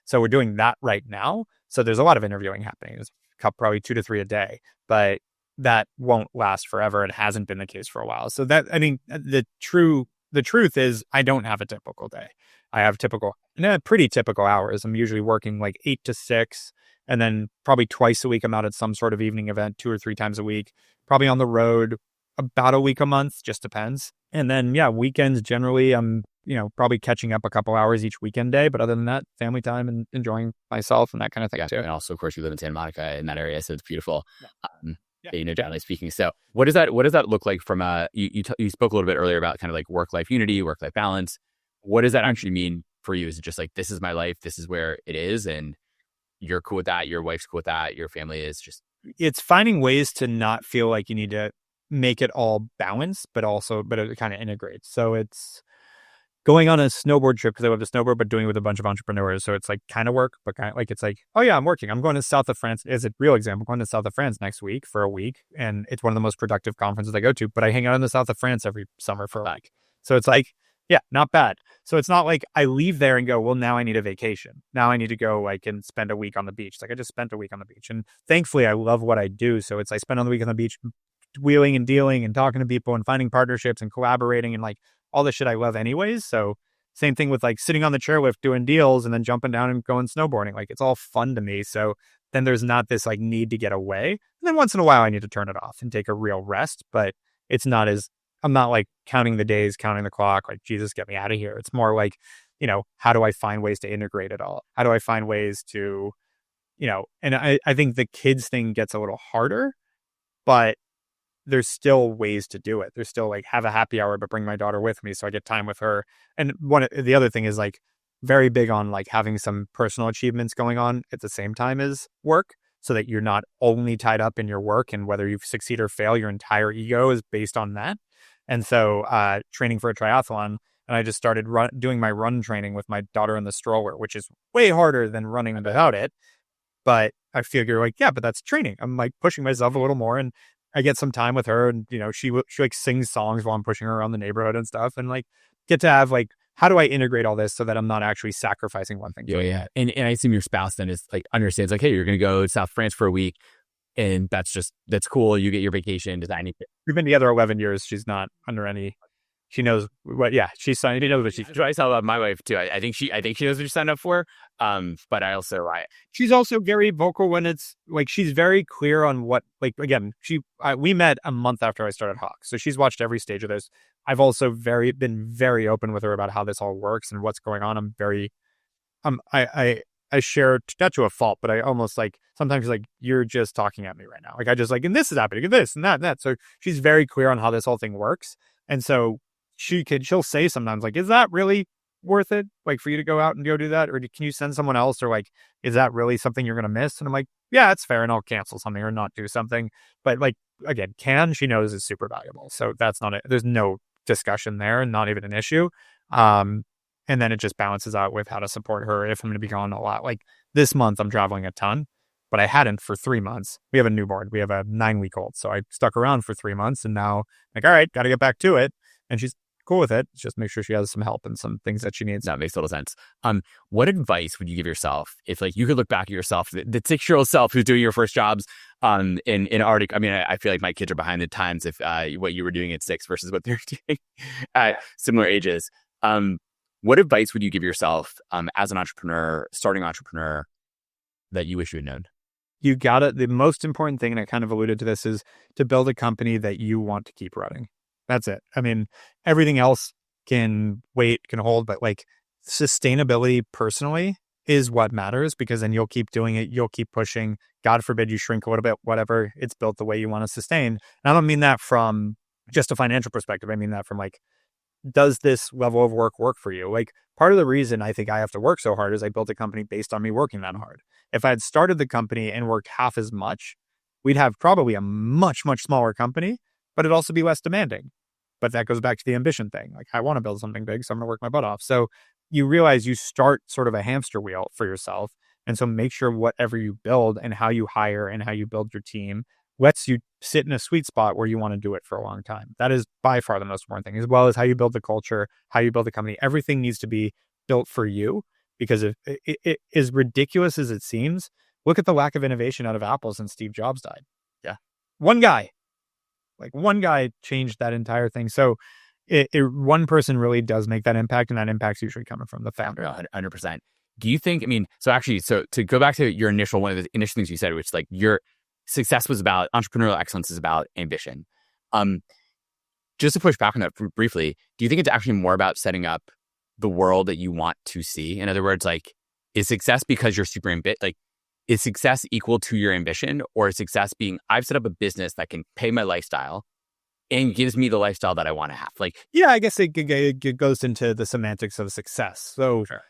So we're doing that right now. So there's a lot of interviewing happening. There's probably 2 to 3 a day, but that won't last forever. It hasn't been the case for a while. So that, I mean, the truth is I don't have a typical day. I have pretty typical hours. I'm usually working like 8 to 6, and then probably twice a week I'm out at some sort of evening event, 2 or 3 times a week, probably on the road about a week a month, just depends. And then, yeah, weekends generally I'm, probably catching up a couple hours each weekend day. But other than that, family time and enjoying myself and that kind of thing too. And also, of course, you live in Santa Monica in that area, so it's beautiful. Generally speaking. So what does that look like from you spoke a little bit earlier about kind of like work-life unity, work-life balance. What does that actually mean for you? Is it just like, this is my life, this is where it is, and you're cool with that, your wife's cool with that, your family is just... It's finding ways to not feel like you need to make it all balanced, but it kind of integrates. So it's going on a snowboard trip because I love to snowboard, but doing it with a bunch of entrepreneurs. So it's like kind of work, but kind of like, it's like, oh yeah, I'm working. I'm going to south of France. As a real example, I'm going to south of France next week for a week. And it's one of the most productive conferences I go to, but I hang out in the south of France every summer for a week. So it's like, yeah, not bad. So it's not like I leave there and go, well, now I need a vacation. Now I need to go like and spend a week on the beach. Like I just spent a week on the beach. And thankfully I love what I do. So it's, I spend on the week on the beach wheeling and dealing and talking to people and finding partnerships and collaborating and like all the shit I love anyways. So same thing with like sitting on the chairlift doing deals and then jumping down and going snowboarding. Like it's all fun to me. So then there's not this like need to get away. And then once in a while I need to turn it off and take a real rest, but it's not as, I'm not like counting the days, counting the clock, like, Jesus, get me out of here. It's more like, how do I find ways to integrate it all? How do I find ways to, and I think the kids thing gets a little harder, but there's still ways to do it. There's still like have a happy hour, but bring my daughter with me so I get time with her. And the other thing is like very big on like having some personal achievements going on at the same time as work, so that you're not only tied up in your work and whether you succeed or fail, your entire ego is based on that. And so training for a triathlon, and I just started doing my run training with my daughter in the stroller, which is way harder than running without it. But I figure like, yeah, but that's training. I'm like pushing myself a little more, and I get some time with her, and she like sings songs while I'm pushing her around the neighborhood and stuff, and like get to have like, how do I integrate all this so that I'm not actually sacrificing one thing? Yeah. And I assume your spouse then is like understands like, hey, you're going to go to South France for a week, and that's cool. You get your vacation. Does that need? We've been together 11 years. She's not under any. She knows what. Yeah, she's signed. She knows what she's. I tell my wife too. I think she knows what she signed up for. But she's also very vocal when it's like she's very clear on what. Like again, we met a month after I started Hawke, so she's watched every stage of this. I've also been very open with her about how this all works and what's going on. I share that to a fault, but I almost like sometimes like, you're just talking at me right now. Like I just like, and this is happening, and this and that and that. So she's very clear on how this whole thing works. And so she'll say sometimes like, is that really worth it? Like for you to go out and go do that? Or can you send someone else? Or like, is that really something you're going to miss? And I'm like, yeah, it's fair. And I'll cancel something or not do something. But like, again, she knows is super valuable. So that's not it. There's no discussion there and not even an issue. And then it just balances out with how to support her if I'm going to be gone a lot. Like this month, I'm traveling a ton, but I hadn't for 3 months. We have a newborn. We have a 9-week-old. So I stuck around for 3 months, and now like, all right, got to get back to it. And she's cool with it. Just make sure she has some help and some things that she needs. That makes total sense. What advice would you give yourself if like you could look back at yourself, the 6-year-old self who's doing your first jobs in Arctic? I mean, I feel like my kids are behind the times if what you were doing at 6 versus what they're doing at similar ages. What advice would you give yourself as an entrepreneur, starting entrepreneur, that you wish you had known? The most important thing, and I kind of alluded to this, is to build a company that you want to keep running. That's it. I mean, everything else can wait, can hold, but like sustainability personally is what matters, because then you'll keep doing it. You'll keep pushing. God forbid you shrink a little bit, whatever, it's built the way you want to sustain. And I don't mean that from just a financial perspective. I mean that from like, does this level of work for you? Like, part of the reason I think I have to work so hard is I built a company based on me working that hard. If I had started the company and worked half as much, we'd have probably a much, much smaller company, but it'd also be less demanding. But that goes back to the ambition thing. Like, I want to build something big, so I'm going to work my butt off. So you realize you start sort of a hamster wheel for yourself. And so make sure whatever you build and how you hire and how you build your team lets you sit in a sweet spot where you want to do it for a long time. That is by far the most important thing, as well as how you build the culture, how you build the company. Everything needs to be built for you, because if it as ridiculous as it seems, look at the lack of innovation out of Apple since Steve Jobs died. Yeah. One guy changed that entire thing. So one person really does make that impact, and that impact's usually coming from the founder. 100%. Do you think, I mean, so to go back to your one of the initial things you said, which like your success was about, entrepreneurial excellence is about ambition. Just to push back on that briefly, do you think it's actually more about setting up the world that you want to see? In other words, like, is success because you're super like, is success equal to your ambition, or is success being, I've set up a business that can pay my lifestyle and gives me the lifestyle that I want to have? Like, yeah, I guess it goes into the semantics of success. So sure.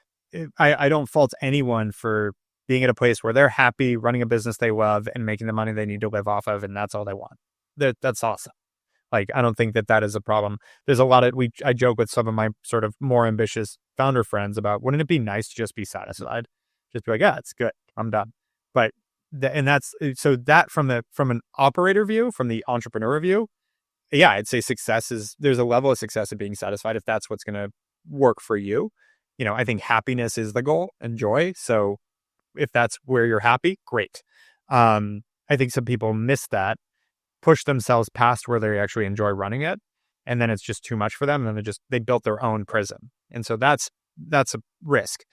I don't fault anyone for being at a place where they're happy running a business they love and making the money they need to live off of, and that's all they want. That's awesome. Like, I don't think that is a problem. There's a lot of, I joke with some of my sort of more ambitious founder friends about, wouldn't it be nice to just be satisfied? Just be like, yeah, it's good, I'm done. But so that from an operator view, from the entrepreneur view, yeah, I'd say there's a level of success of being satisfied if that's what's going to work for you. You know, I think happiness is the goal and joy. So if that's where you're happy, great. I think some people miss that, push themselves past where they actually enjoy running it, and then it's just too much for them, and then they built their own prison. And so that's a risk.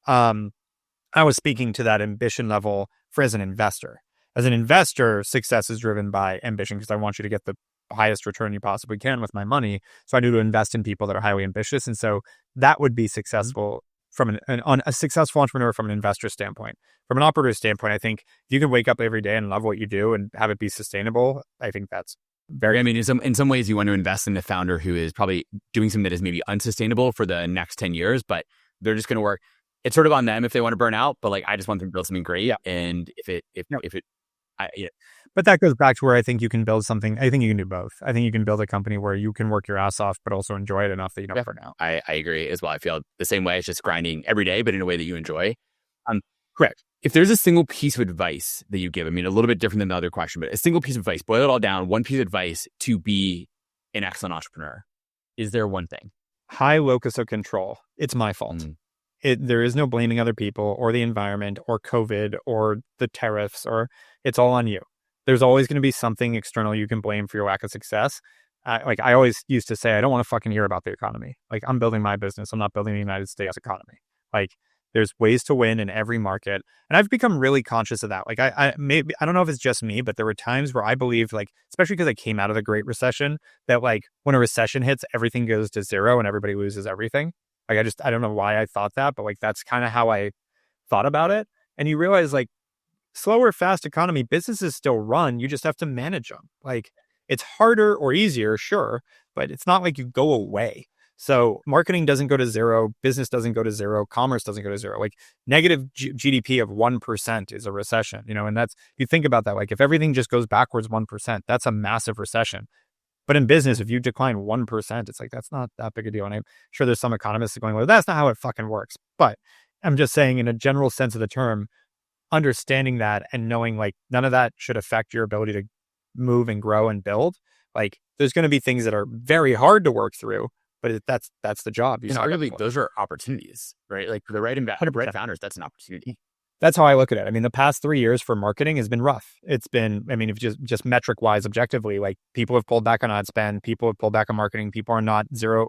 I was speaking to that ambition level for as an investor. As an investor, success is driven by ambition, because I want you to get the highest return you possibly can with my money. So I need to invest in people that are highly ambitious. And so that would be successful from a successful entrepreneur from an investor standpoint. From an operator standpoint, I think if you can wake up every day and love what you do and have it be sustainable, I think that's very... I mean, in some ways you want to invest in a founder who is probably doing something that is maybe unsustainable for the next 10 years, but they're just going to work. It's sort of on them if they want to burn out, but like, I just want them to build something great. Yeah. And yeah. But that goes back to where I think you can build something. I think you can do both. I think you can build a company where you can work your ass off, but also enjoy it enough that you don't burn out. I agree as well. I feel the same way. It's just grinding every day, but in a way that you enjoy. Correct. If there's a single piece of advice that you give, I mean, a little bit different than the other question, but a single piece of advice, boil it all down, one piece of advice to be an excellent entrepreneur. Is there one thing? High locus of control. It's my fault. There is no blaming other people or the environment or COVID or the tariffs, or it's all on you. There's always going to be something external you can blame for your lack of success. Like, I always used to say, I don't want to fucking hear about the economy. Like, I'm building my business. I'm not building the United States economy. Like, there's ways to win in every market. And I've become really conscious of that. Like, I don't know if it's just me, but there were times where I believed, like, especially because I came out of the Great Recession, that like when a recession hits, everything goes to zero and everybody loses everything. Like, I don't know why I thought that, but like, that's kind of how I thought about it. And you realize, like, slower, fast economy, businesses still run. You just have to manage them. Like, it's harder or easier, sure, but it's not like you go away. So marketing doesn't go to zero. Business doesn't go to zero. Commerce doesn't go to zero. Like, negative GDP of 1% is a recession, you know, and that's, you think about that. Like, if everything just goes backwards 1%, that's a massive recession. But in business, if you decline 1%, it's like, that's not that big a deal. And I'm sure there's some economists going, well, that's not how it fucking works. But I'm just saying, in a general sense of the term, understanding that and knowing, like, none of that should affect your ability to move and grow and build. Like, there's going to be things that are very hard to work through, but that's the job. And arguably, those are opportunities, right? Like, for the right founders, that's an opportunity. That's how I look at it. I mean, the past 3 years for marketing has been rough. It's been, I mean, if just metric wise, objectively, like, people have pulled back on ad spend, people have pulled back on marketing, people are not zero,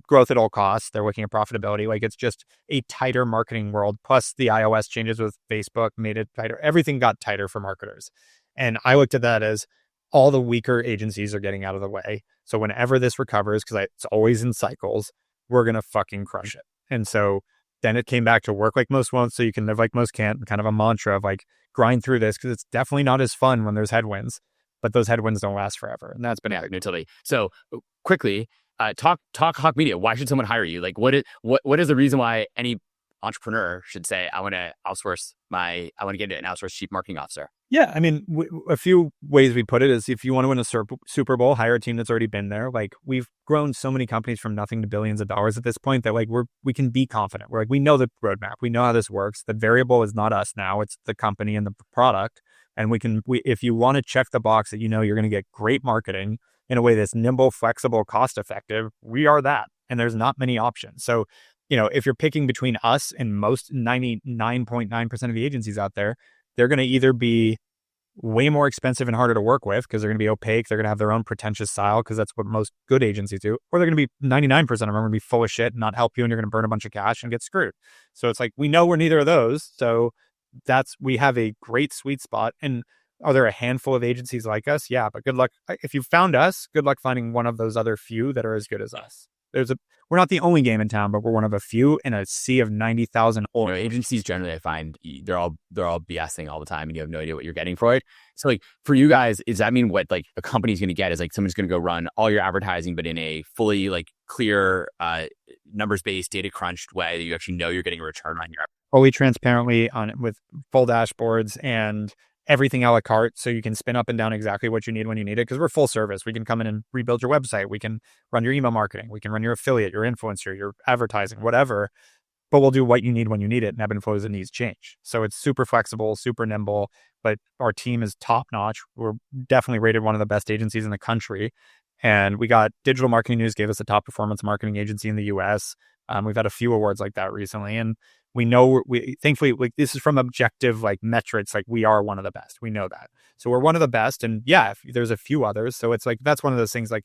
growth at all costs. They're looking at profitability. Like, it's just a tighter marketing world. Plus the iOS changes with Facebook made it tighter. Everything got tighter for marketers. And I looked at that as all the weaker agencies are getting out of the way. So whenever this recovers, because it's always in cycles, we're going to fucking crush it. And so then it came back to work like most won't, so you can live like most can't, kind of a mantra of like grind through this, because it's definitely not as fun when there's headwinds, but those headwinds don't last forever. And that's been Yeah, no, totally. So quickly, talk Hawke Media. Why should someone hire you? Like, what is the reason why any entrepreneur should say, I want to get an outsourced chief marketing officer? Yeah, I mean, a few ways we put it is, if you want to win a Super Bowl, hire a team that's already been there. Like, we've grown so many companies from nothing to billions of dollars at this point that like we can be confident. We're like, we know the roadmap, we know how this works. The variable is not us now; it's the company and the product. And if you want to check the box that you're going to get great marketing in a way that's nimble, flexible, cost effective, we are that. And there's not many options. So, if you're picking between us and most 99.9% of the agencies out there, they're going to either be way more expensive and harder to work with because they're going to be opaque. They're going to have their own pretentious style because that's what most good agencies do. Or they're going to be 99% of them are going to be full of shit and not help you, and you're going to burn a bunch of cash and get screwed. So it's like, we know we're neither of those. So we have a great sweet spot. And are there a handful of agencies like us? Yeah, but good luck. If you found us, good luck finding one of those other few that are as good as us. We're not the only game in town, but we're one of a few in a sea of 90,000 agencies. Generally, I find they're all BSing all the time, and you have no idea what you're getting for it. So, like, for you guys, does that mean what like a company's going to get is like someone's going to go run all your advertising, but in a fully like clear, numbers based, data crunched way that you actually know you're getting a return on your fully transparently with full dashboards and everything a la carte, so you can spin up and down exactly what you need when you need it, because we're full service. We can come in and rebuild your website. We can run your email marketing. We can run your affiliate, your influencer, your advertising, whatever. But we'll do what you need when you need it, and ebb and flows and needs change. So it's super flexible, super nimble, but our team is top notch. We're definitely rated one of the best agencies in the country. And we got Digital Marketing News gave us a top performance marketing agency in the US. We've had a few awards like that recently. And we know thankfully, like, this is from objective like metrics, like we are one of the best. We know that. So we're one of the best. And yeah, there's a few others. So it's like, that's one of those things, like,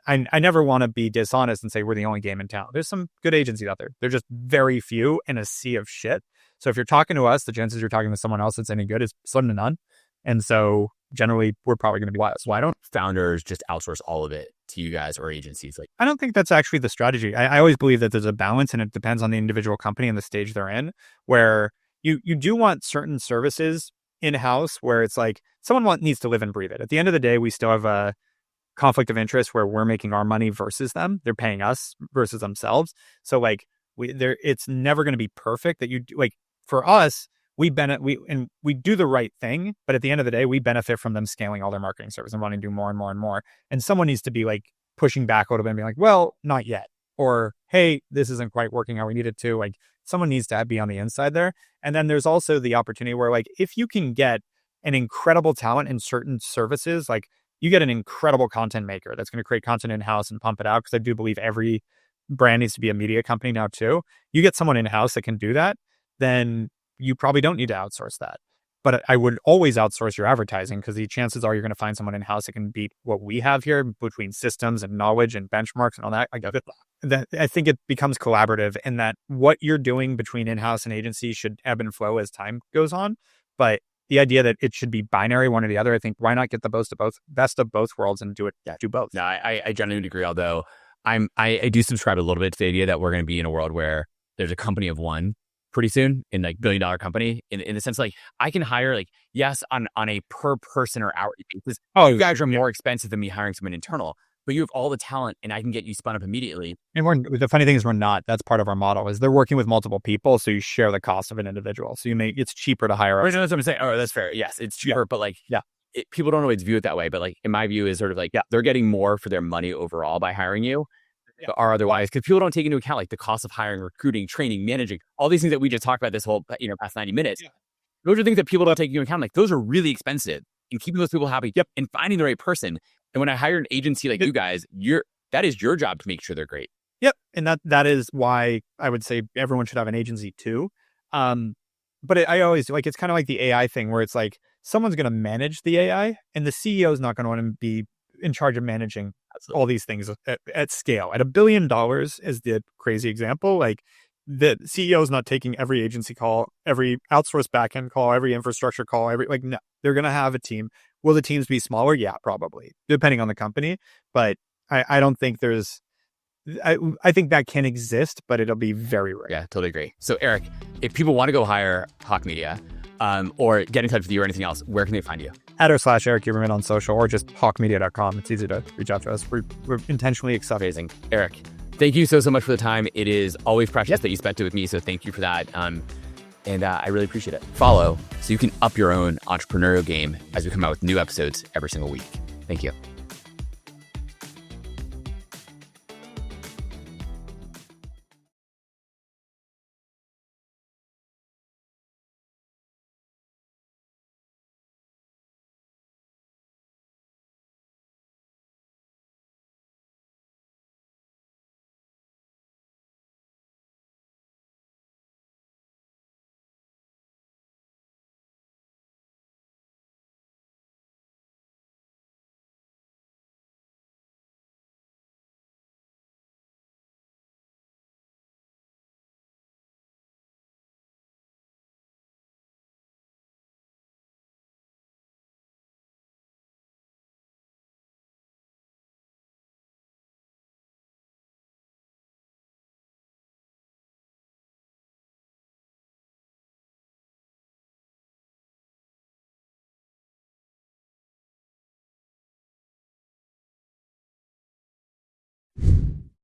I never want to be dishonest and say we're the only game in town. There's some good agencies out there. They're just very few in a sea of shit. So if you're talking to us, the chances you're talking to someone else that's any good is slim to none. And so generally, we're probably going to be biased. Why don't founders just outsource all of it to you guys or agencies? Like, I don't think that's actually the strategy. I always believe that there's a balance, and it depends on the individual company and the stage they're in, where you do want certain services in-house where it's like someone needs to live and breathe it. At the end of the day, we still have a conflict of interest where we're making our money versus them. They're paying us versus themselves. So like it's never going to be perfect that you do. Like, for us, we do the right thing, but at the end of the day, we benefit from them scaling all their marketing service and wanting to do more and more and more. And someone needs to be like pushing back a little bit and being like, well, not yet. Or, hey, this isn't quite working how we need it to. Like, someone needs to be on the inside there. And then there's also the opportunity where, like, if you can get an incredible talent in certain services, like you get an incredible content maker that's going to create content in-house and pump it out, because I do believe every brand needs to be a media company now too. You get someone in-house that can do that, then you probably don't need to outsource that. But I would always outsource your advertising, because the chances are you're going to find someone in-house that can beat what we have here between systems and knowledge and benchmarks and all that. I think it becomes collaborative, and that what you're doing between in-house and agency should ebb and flow as time goes on. But the idea that it should be binary, one or the other, I think, why not get the best of both worlds and do it? Yeah, do both. No, I genuinely agree. Although I do subscribe a little bit to the idea that we're going to be in a world where there's a company of one pretty soon, in like $1 billion company, in the sense, like, I can hire, like, yes, on a per person or hourly basis. Oh, you guys are more expensive than me hiring someone internal, but you have all the talent and I can get you spun up immediately. And the funny thing is, we're not. That's part of our model, is they're working with multiple people, so you share the cost of an individual. So it's cheaper to hire. That's what I'm saying. Oh, that's fair. Yes, it's cheaper, but like, yeah. People don't always view it that way. But like, in my view, is sort of like, yeah, they're getting more for their money overall by hiring you. Or otherwise, because people don't take into account like the cost of hiring, recruiting, training, managing, all these things that we just talked about this whole past 90 minutes. Yeah. Those are things that people don't take into account. Like, those are really expensive, and keeping those people happy. Yep. And finding the right person. And when I hire an agency like you guys, that is your job to make sure they're great. Yep. And that is why I would say everyone should have an agency too. But I always like, it's kind of like the AI thing, where it's like someone's going to manage the AI, and the CEO is not going to want to be in charge of managing all these things at scale. At $1 billion is the crazy example. Like, the CEO is not taking every agency call, every outsourced backend call, every infrastructure call, no, they're going to have a team. Will the teams be smaller? Yeah, probably, depending on the company. But I don't think there's I think that can exist, but it'll be very rare. Yeah, totally agree. So Erik, if people want to go hire Hawke Media or get in touch with you or anything else, where can they find you? @Erik Huberman on social, or just hawkemedia.com. It's easy to reach out to us. We're intentionally excited. Amazing. Erik, thank you so much for the time. It is always precious that you spent it with me. So thank you for that. And I really appreciate it. Follow so you can up your own entrepreneurial game as we come out with new episodes every single week. Thank you.